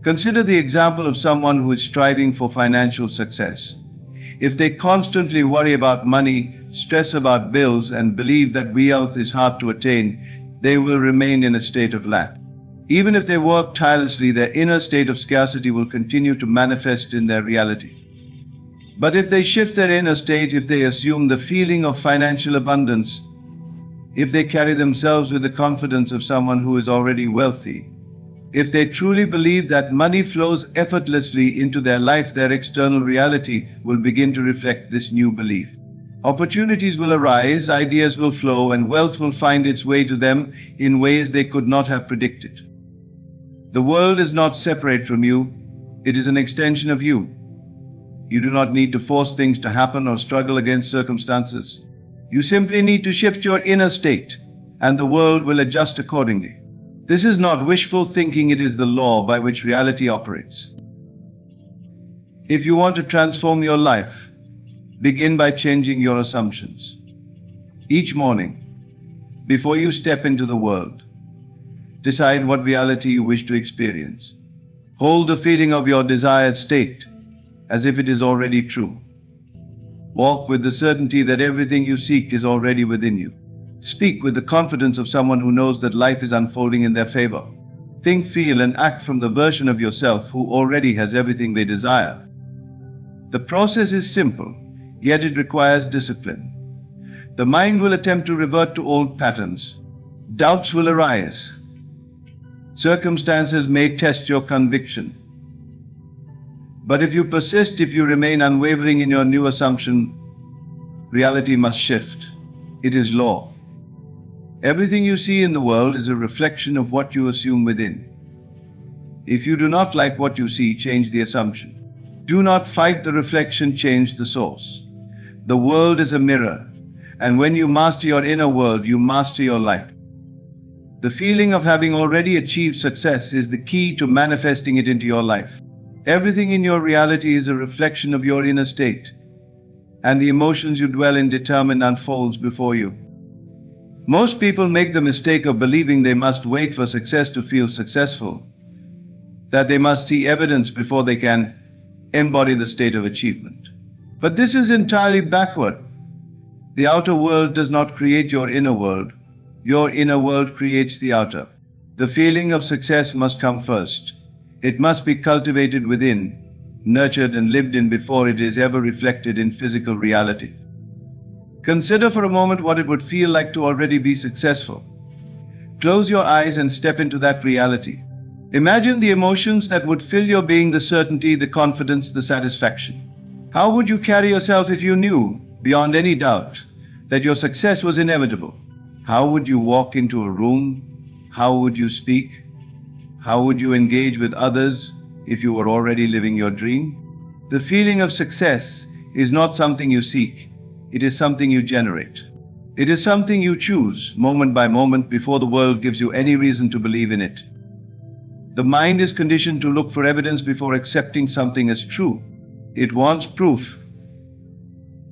Consider the example of someone who is striving for financial success. If they constantly worry about money, stress about bills, and believe that wealth is hard to attain, they will remain in a state of lack. Even if they work tirelessly, their inner state of scarcity will continue to manifest in their reality. But if they shift their inner state, if they assume the feeling of financial abundance, if they carry themselves with the confidence of someone who is already wealthy, if they truly believe that money flows effortlessly into their life, their external reality will begin to reflect this new belief. Opportunities will arise, ideas will flow, and wealth will find its way to them in ways they could not have predicted. The world is not separate from you, it is an extension of you. You do not need to force things to happen or struggle against circumstances. You simply need to shift your inner state, and the world will adjust accordingly. This is not wishful thinking, it is the law by which reality operates. If you want to transform your life, begin by changing your assumptions. Each morning, before you step into the world, decide what reality you wish to experience. Hold the feeling of your desired state as if it is already true. Walk with the certainty that everything you seek is already within you. Speak with the confidence of someone who knows that life is unfolding in their favor. Think, feel, and act from the version of yourself who already has everything they desire. The process is simple, yet it requires discipline. The mind will attempt to revert to old patterns. Doubts will arise. Circumstances may test your conviction. But if you persist, if you remain unwavering in your new assumption, reality must shift. It is law. Everything you see in the world is a reflection of what you assume within. If you do not like what you see, change the assumption. Do not fight the reflection, change the source. The world is a mirror, and when you master your inner world, you master your life. The feeling of having already achieved success is the key to manifesting it into your life. Everything in your reality is a reflection of your inner state, and the emotions you dwell in determine unfolds before you. Most people make the mistake of believing they must wait for success to feel successful, that they must see evidence before they can embody the state of achievement. But this is entirely backward. The outer world does not create your inner world. Your inner world creates the outer. The feeling of success must come first. It must be cultivated within, nurtured and lived in before it is ever reflected in physical reality. Consider for a moment what it would feel like to already be successful. Close your eyes and step into that reality. Imagine the emotions that would fill your being, the certainty, the confidence, the satisfaction. How would you carry yourself if you knew, beyond any doubt, that your success was inevitable? How would you walk into a room? How would you speak? How would you engage with others if you were already living your dream? The feeling of success is not something you seek, it is something you generate. It is something you choose, moment by moment, before the world gives you any reason to believe in it. The mind is conditioned to look for evidence before accepting something as true. It wants proof.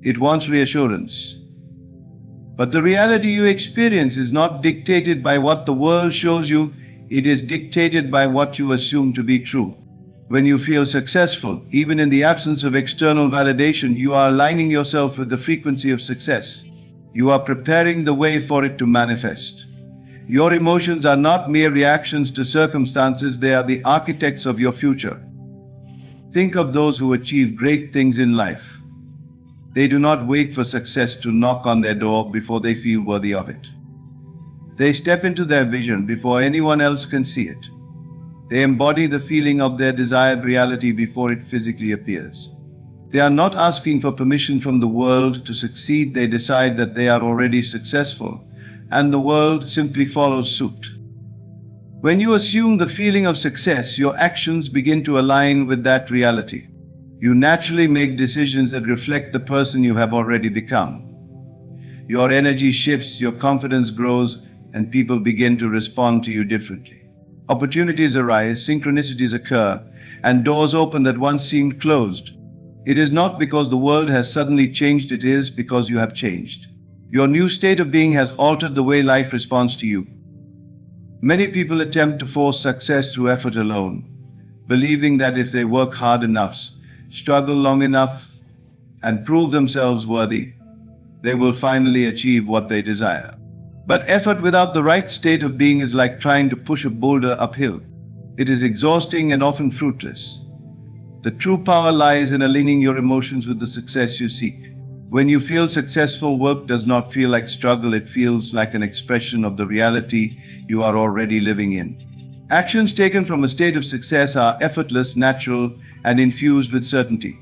It wants reassurance. But the reality you experience is not dictated by what the world shows you, it is dictated by what you assume to be true. When you feel successful, even in the absence of external validation, you are aligning yourself with the frequency of success. You are preparing the way for it to manifest. Your emotions are not mere reactions to circumstances, they are the architects of your future. Think of those who achieve great things in life. They do not wait for success to knock on their door before they feel worthy of it. They step into their vision before anyone else can see it. They embody the feeling of their desired reality before it physically appears. They are not asking for permission from the world to succeed, they decide that they are already successful, and the world simply follows suit. When you assume the feeling of success, your actions begin to align with that reality. You naturally make decisions that reflect the person you have already become. Your energy shifts, your confidence grows, and people begin to respond to you differently. Opportunities arise, synchronicities occur, and doors open that once seemed closed. It is not because the world has suddenly changed, it is because you have changed. Your new state of being has altered the way life responds to you. Many people attempt to force success through effort alone, believing that if they work hard enough, struggle long enough, and prove themselves worthy, they will finally achieve what they desire. But effort without the right state of being is like trying to push a boulder uphill. It is exhausting and often fruitless. The true power lies in aligning your emotions with the success you seek. When you feel successful, work does not feel like struggle, it feels like an expression of the reality you are already living in. Actions taken from a state of success are effortless, natural, and infused with certainty.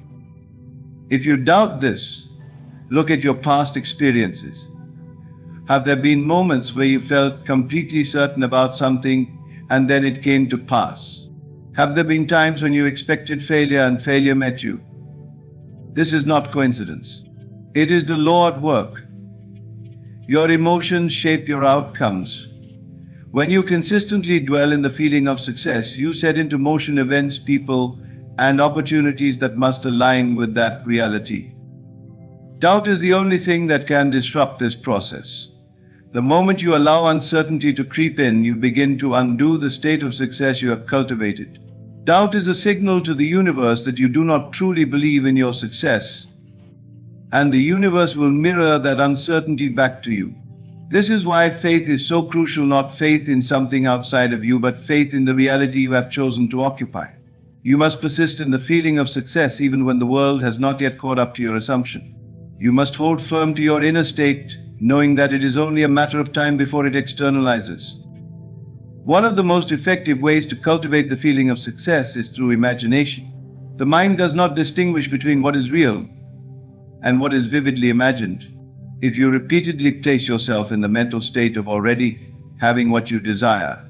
If you doubt this, look at your past experiences. Have there been moments where you felt completely certain about something and then it came to pass? Have there been times when you expected failure and failure met you? This is not coincidence. It is the law at work. Your emotions shape your outcomes. When you consistently dwell in the feeling of success, you set into motion events, people, and opportunities that must align with that reality. Doubt is the only thing that can disrupt this process. The moment you allow uncertainty to creep in, you begin to undo the state of success you have cultivated. Doubt is a signal to the universe that you do not truly believe in your success, and the universe will mirror that uncertainty back to you. This is why faith is so crucial, not faith in something outside of you, but faith in the reality you have chosen to occupy. You must persist in the feeling of success even when the world has not yet caught up to your assumption. You must hold firm to your inner state, knowing that it is only a matter of time before it externalizes. One of the most effective ways to cultivate the feeling of success is through imagination. The mind does not distinguish between what is real and what is vividly imagined. If you repeatedly place yourself in the mental state of already having what you desire,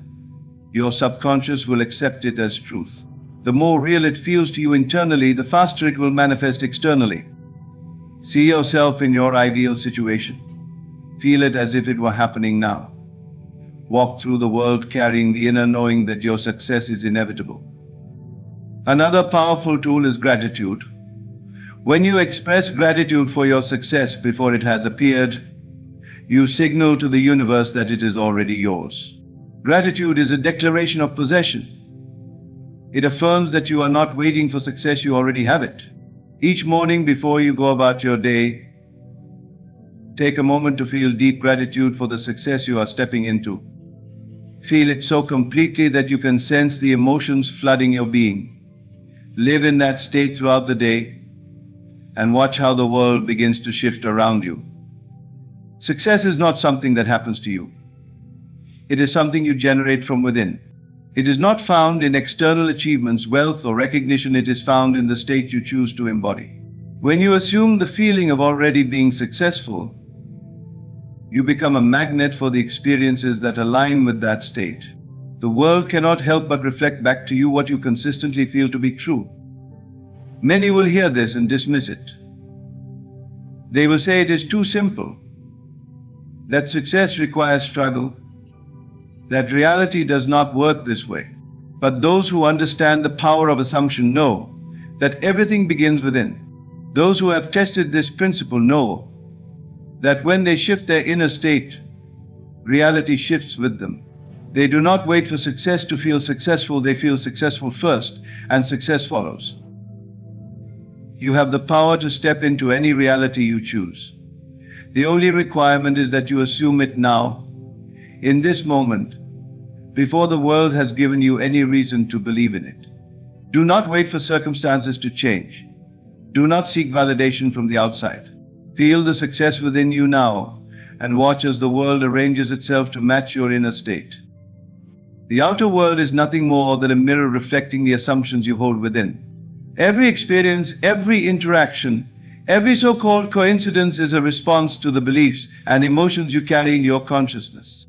your subconscious will accept it as truth. The more real it feels to you internally, the faster it will manifest externally. See yourself in your ideal situation. Feel it as if it were happening now. Walk through the world carrying the inner knowing that your success is inevitable. Another powerful tool is gratitude. When you express gratitude for your success before it has appeared, you signal to the universe that it is already yours. Gratitude is a declaration of possession. It affirms that you are not waiting for success, you already have it. Each morning before you go about your day, take a moment to feel deep gratitude for the success you are stepping into. Feel it so completely that you can sense the emotions flooding your being. Live in that state throughout the day and watch how the world begins to shift around you. Success is not something that happens to you. It is something you generate from within. It is not found in external achievements, wealth, or recognition. It is found in the state you choose to embody. When you assume the feeling of already being successful, you become a magnet for the experiences that align with that state. The world cannot help but reflect back to you what you consistently feel to be true. Many will hear this and dismiss it. They will say it is too simple, that success requires struggle, that reality does not work this way. But those who understand the power of assumption know that everything begins within. Those who have tested this principle know that when they shift their inner state, reality shifts with them. They do not wait for success to feel successful, they feel successful first, and success follows. You have the power to step into any reality you choose. The only requirement is that you assume it now, in this moment, before the world has given you any reason to believe in it. Do not wait for circumstances to change. Do not seek validation from the outside. Feel the success within you now, and watch as the world arranges itself to match your inner state. The outer world is nothing more than a mirror reflecting the assumptions you hold within. Every experience, every interaction, every so-called coincidence is a response to the beliefs and emotions you carry in your consciousness.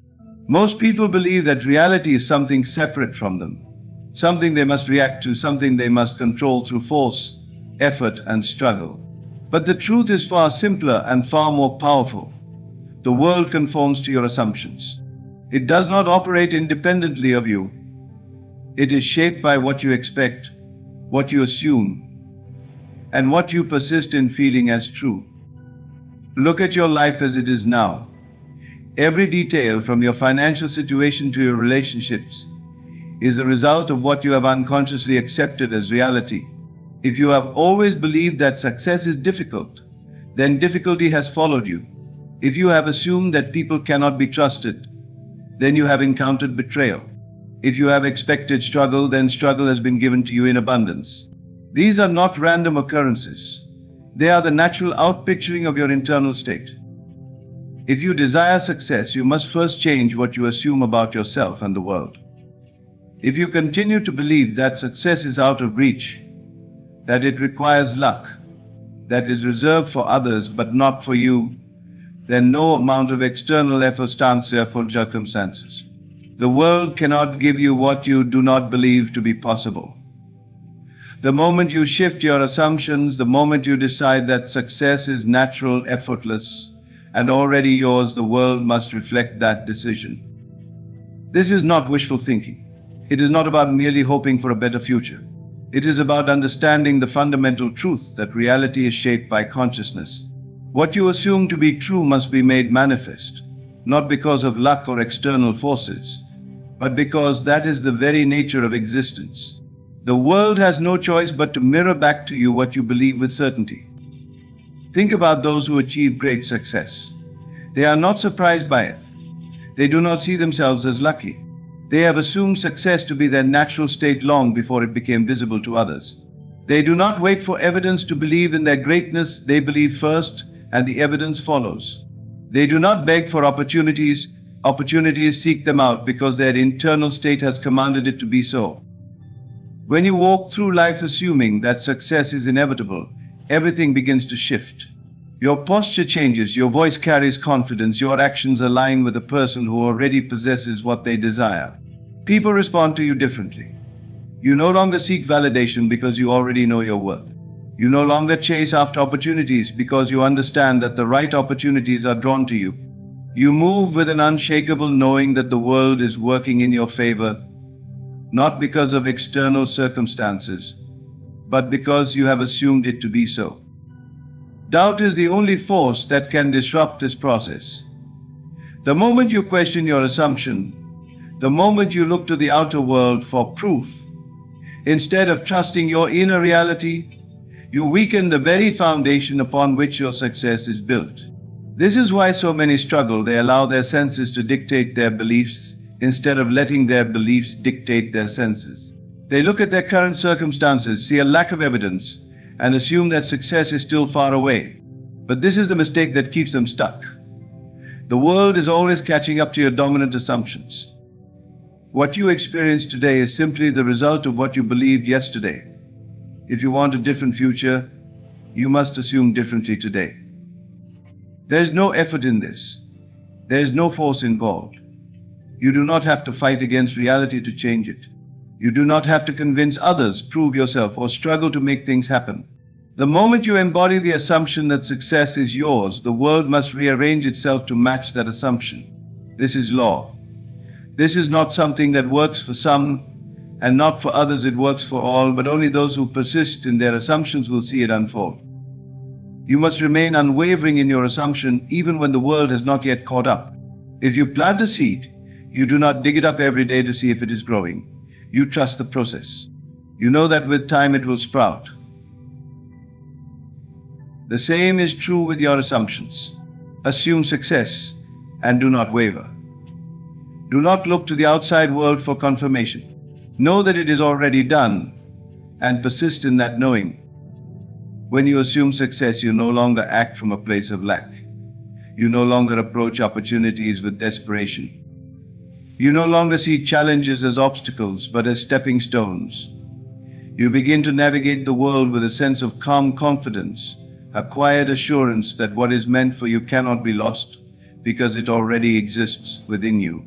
Most people believe that reality is something separate from them, something they must react to, something they must control through force, effort, and struggle. But the truth is far simpler and far more powerful. The world conforms to your assumptions. It does not operate independently of you. It is shaped by what you expect, what you assume, and what you persist in feeling as true. Look at your life as it is now. Every detail, from your financial situation to your relationships, is a result of what you have unconsciously accepted as reality. If you have always believed that success is difficult, then difficulty has followed you. If you have assumed that people cannot be trusted, then you have encountered betrayal. If you have expected struggle, then struggle has been given to you in abundance. These are not random occurrences. They are the natural outpicturing of your internal state. If you desire success, you must first change what you assume about yourself and the world. If you continue to believe that success is out of reach, that it requires luck, that is reserved for others but not for you, then no amount of external effort stands there for circumstances. The world cannot give you what you do not believe to be possible. The moment you shift your assumptions, the moment you decide that success is natural, effortless, and already yours, the world must reflect that decision. This is not wishful thinking. It is not about merely hoping for a better future. It is about understanding the fundamental truth that reality is shaped by consciousness. What you assume to be true must be made manifest, not because of luck or external forces, but because that is the very nature of existence. The world has no choice but to mirror back to you what you believe with certainty. Think about those who achieve great success. They are not surprised by it. They do not see themselves as lucky. They have assumed success to be their natural state long before it became visible to others. They do not wait for evidence to believe in their greatness. They believe first, and the evidence follows. They do not beg for opportunities. Opportunities seek them out because their internal state has commanded it to be so. When you walk through life assuming that success is inevitable, everything begins to shift. Your posture changes, your voice carries confidence, your actions align with a person who already possesses what they desire. People respond to you differently. You no longer seek validation because you already know your worth. You no longer chase after opportunities because you understand that the right opportunities are drawn to you. You move with an unshakable knowing that the world is working in your favor, not because of external circumstances, but because you have assumed it to be so. Doubt is the only force that can disrupt this process. The moment you question your assumption, the moment you look to the outer world for proof, instead of trusting your inner reality, you weaken the very foundation upon which your success is built. This is why so many struggle. They allow their senses to dictate their beliefs instead of letting their beliefs dictate their senses. They look at their current circumstances, see a lack of evidence, and assume that success is still far away. But this is the mistake that keeps them stuck. The world is always catching up to your dominant assumptions. What you experience today is simply the result of what you believed yesterday. If you want a different future, you must assume differently today. There is no effort in this. There is no force involved. You do not have to fight against reality to change it. You do not have to convince others, prove yourself, or struggle to make things happen. The moment you embody the assumption that success is yours, the world must rearrange itself to match that assumption. This is law. This is not something that works for some and not for others. It works for all, but only those who persist in their assumptions will see it unfold. You must remain unwavering in your assumption even when the world has not yet caught up. If you plant a seed, you do not dig it up every day to see if it is growing. You trust the process. You know that with time it will sprout. The same is true with your assumptions. Assume success and do not waver. Do not look to the outside world for confirmation. Know that it is already done and persist in that knowing. When you assume success, you no longer act from a place of lack. You no longer approach opportunities with desperation. You no longer see challenges as obstacles, but as stepping stones. You begin to navigate the world with a sense of calm confidence, a quiet assurance that what is meant for you cannot be lost because it already exists within you.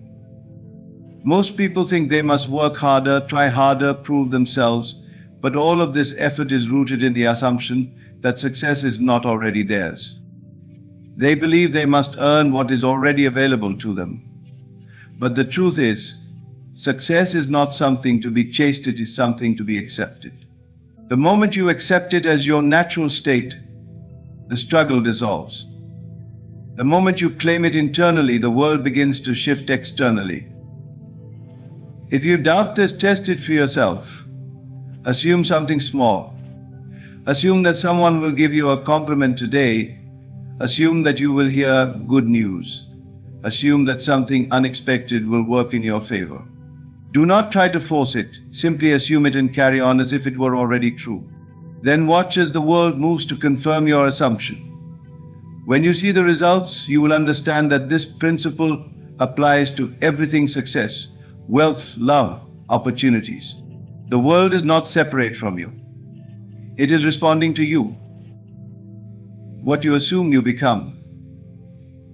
Most people think they must work harder, try harder, prove themselves, but all of this effort is rooted in the assumption that success is not already theirs. They believe they must earn what is already available to them. But the truth is, success is not something to be chased, it is something to be accepted. The moment you accept it as your natural state, the struggle dissolves. The moment you claim it internally, the world begins to shift externally. If you doubt this, test it for yourself. Assume something small. Assume that someone will give you a compliment today. Assume that you will hear good news. Assume that something unexpected will work in your favor. Do not try to force it. Simply assume it and carry on as if it were already true. Then watch as the world moves to confirm your assumption. When you see the results, you will understand that this principle applies to everything: success, wealth, love, opportunities. The world is not separate from you. It is responding to you. What you assume, you become.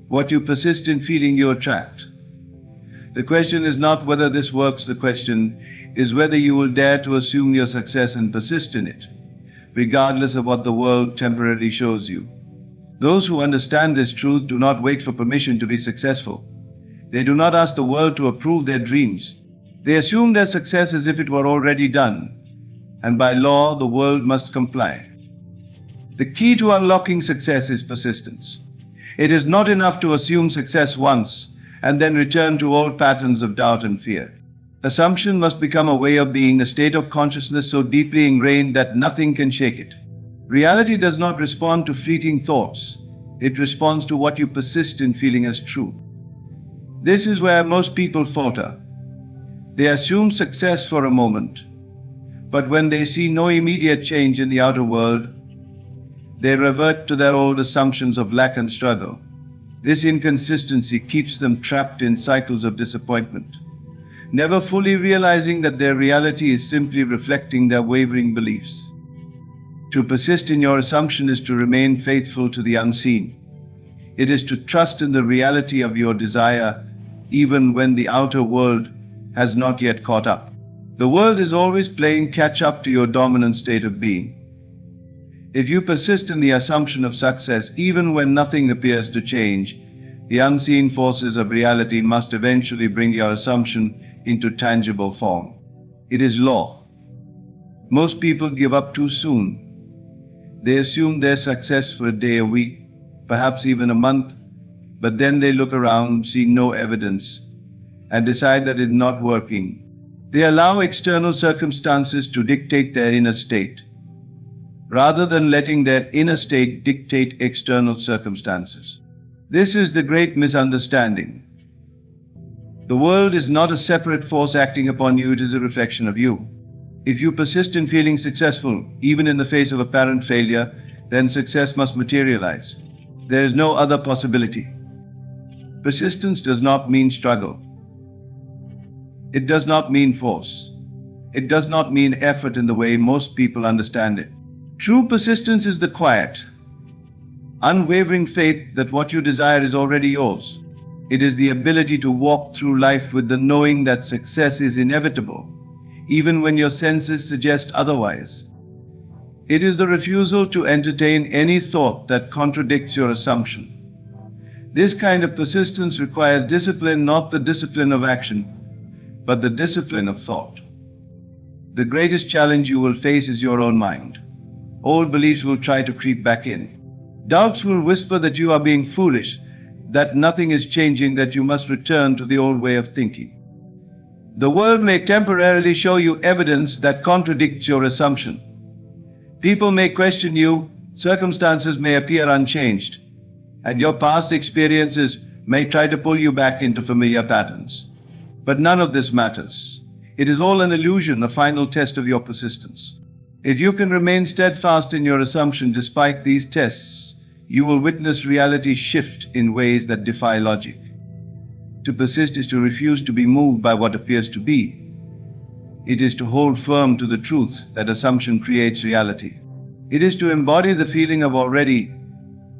What you persist in feeling, you attract. The question is not whether this works, the question is whether you will dare to assume your success and persist in it, regardless of what the world temporarily shows you. Those who understand this truth do not wait for permission to be successful. They do not ask the world to approve their dreams. They assume their success as if it were already done, and by law the world must comply. The key to unlocking success is persistence. It is not enough to assume success once and then return to old patterns of doubt and fear. Assumption must become a way of being, a state of consciousness so deeply ingrained that nothing can shake it. Reality does not respond to fleeting thoughts. It responds to what you persist in feeling as true. This is where most people falter. They assume success for a moment, but when they see no immediate change in the outer world, they revert to their old assumptions of lack and struggle. This inconsistency keeps them trapped in cycles of disappointment, never fully realizing that their reality is simply reflecting their wavering beliefs. To persist in your assumption is to remain faithful to the unseen. It is to trust in the reality of your desire, even when the outer world has not yet caught up. The world is always playing catch up to your dominant state of being. If you persist in the assumption of success, even when nothing appears to change, the unseen forces of reality must eventually bring your assumption into tangible form. It is law. Most people give up too soon. They assume their success for a day, a week, perhaps even a month, but then they look around, see no evidence, and decide that it is not working. They allow external circumstances to dictate their inner state, rather than letting their inner state dictate external circumstances. This is the great misunderstanding. The world is not a separate force acting upon you, it is a reflection of you. If you persist in feeling successful, even in the face of apparent failure, then success must materialize. There is no other possibility. Persistence does not mean struggle. It does not mean force. It does not mean effort in the way most people understand it. True persistence is the quiet, unwavering faith that what you desire is already yours. It is the ability to walk through life with the knowing that success is inevitable, even when your senses suggest otherwise. It is the refusal to entertain any thought that contradicts your assumption. This kind of persistence requires discipline, not the discipline of action, but the discipline of thought. The greatest challenge you will face is your own mind. Old beliefs will try to creep back in. Doubts will whisper that you are being foolish, that nothing is changing, that you must return to the old way of thinking. The world may temporarily show you evidence that contradicts your assumption. People may question you, circumstances may appear unchanged, and your past experiences may try to pull you back into familiar patterns. But none of this matters. It is all an illusion, a final test of your persistence. If you can remain steadfast in your assumption despite these tests, you will witness reality shift in ways that defy logic. To persist is to refuse to be moved by what appears to be. It is to hold firm to the truth that assumption creates reality. It is to embody the feeling of already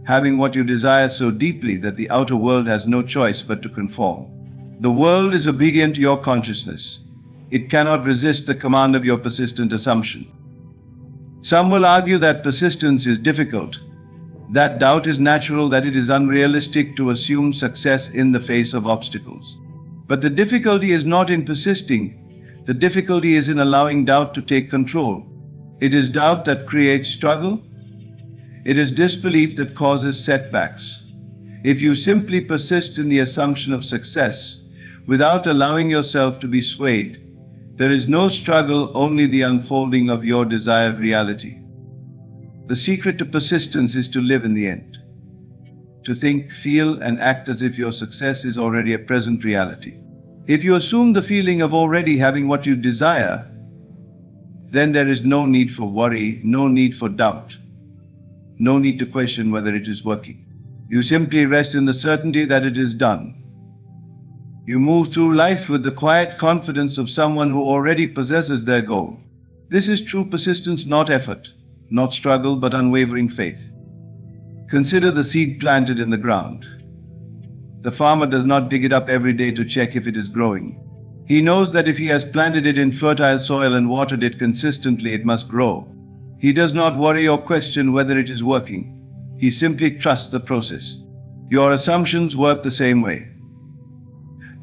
having what you desire so deeply that the outer world has no choice but to conform. The world is obedient to your consciousness. It cannot resist the command of your persistent assumption. Some will argue that persistence is difficult, that doubt is natural, that it is unrealistic to assume success in the face of obstacles. But the difficulty is not in persisting. The difficulty is in allowing doubt to take control. It is doubt that creates struggle. It is disbelief that causes setbacks. If you simply persist in the assumption of success without allowing yourself to be swayed, there is no struggle, only the unfolding of your desired reality. The secret to persistence is to live in the end, to think, feel, and act as if your success is already a present reality. If you assume the feeling of already having what you desire, then there is no need for worry, no need for doubt, no need to question whether it is working. You simply rest in the certainty that it is done. You move through life with the quiet confidence of someone who already possesses their goal. This is true persistence, not effort, not struggle, but unwavering faith. Consider the seed planted in the ground. The farmer does not dig it up every day to check if it is growing. He knows that if he has planted it in fertile soil and watered it consistently, it must grow. He does not worry or question whether it is working. He simply trusts the process. Your assumptions work the same way.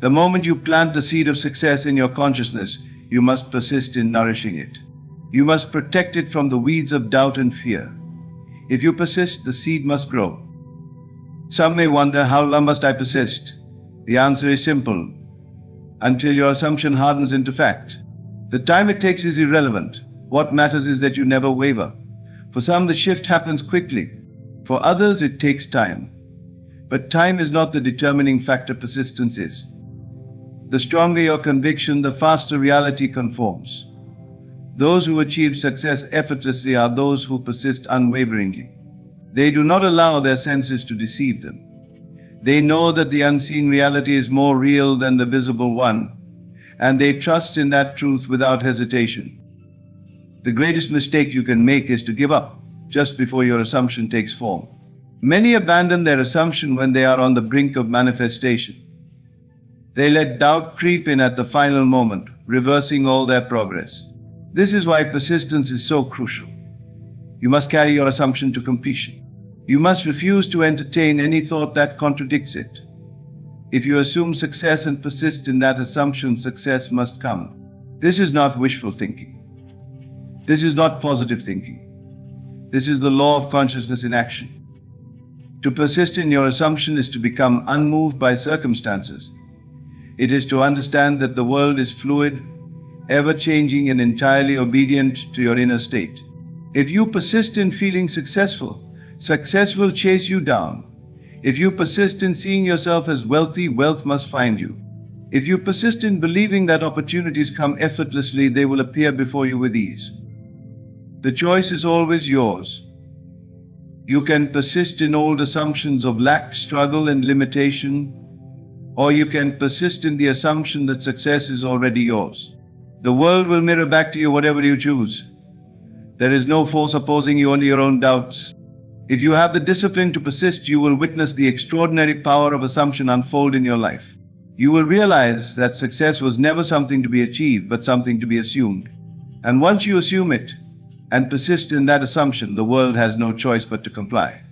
The moment you plant the seed of success in your consciousness, you must persist in nourishing it. You must protect it from the weeds of doubt and fear. If you persist, the seed must grow. Some may wonder, how long must I persist? The answer is simple: until your assumption hardens into fact. The time it takes is irrelevant. What matters is that you never waver. For some, the shift happens quickly. For others, it takes time. But time is not the determining factor, persistence is. The stronger your conviction, the faster reality conforms. Those who achieve success effortlessly are those who persist unwaveringly. They do not allow their senses to deceive them. They know that the unseen reality is more real than the visible one, and they trust in that truth without hesitation. The greatest mistake you can make is to give up just before your assumption takes form. Many abandon their assumption when they are on the brink of manifestation. They let doubt creep in at the final moment, reversing all their progress. This is why persistence is so crucial. You must carry your assumption to completion. You must refuse to entertain any thought that contradicts it. If you assume success and persist in that assumption, success must come. This is not wishful thinking. This is not positive thinking. This is the law of consciousness in action. To persist in your assumption is to become unmoved by circumstances. It is to understand that the world is fluid, ever-changing, and entirely obedient to your inner state. If you persist in feeling successful, success will chase you down. If you persist in seeing yourself as wealthy, wealth must find you. If you persist in believing that opportunities come effortlessly, they will appear before you with ease. The choice is always yours. You can persist in old assumptions of lack, struggle, and limitation, or you can persist in the assumption that success is already yours. The world will mirror back to you whatever you choose. There is no force opposing you, only your own doubts. If you have the discipline to persist, you will witness the extraordinary power of assumption unfold in your life. You will realize that success was never something to be achieved, but something to be assumed. And once you assume it and persist in that assumption, the world has no choice but to comply.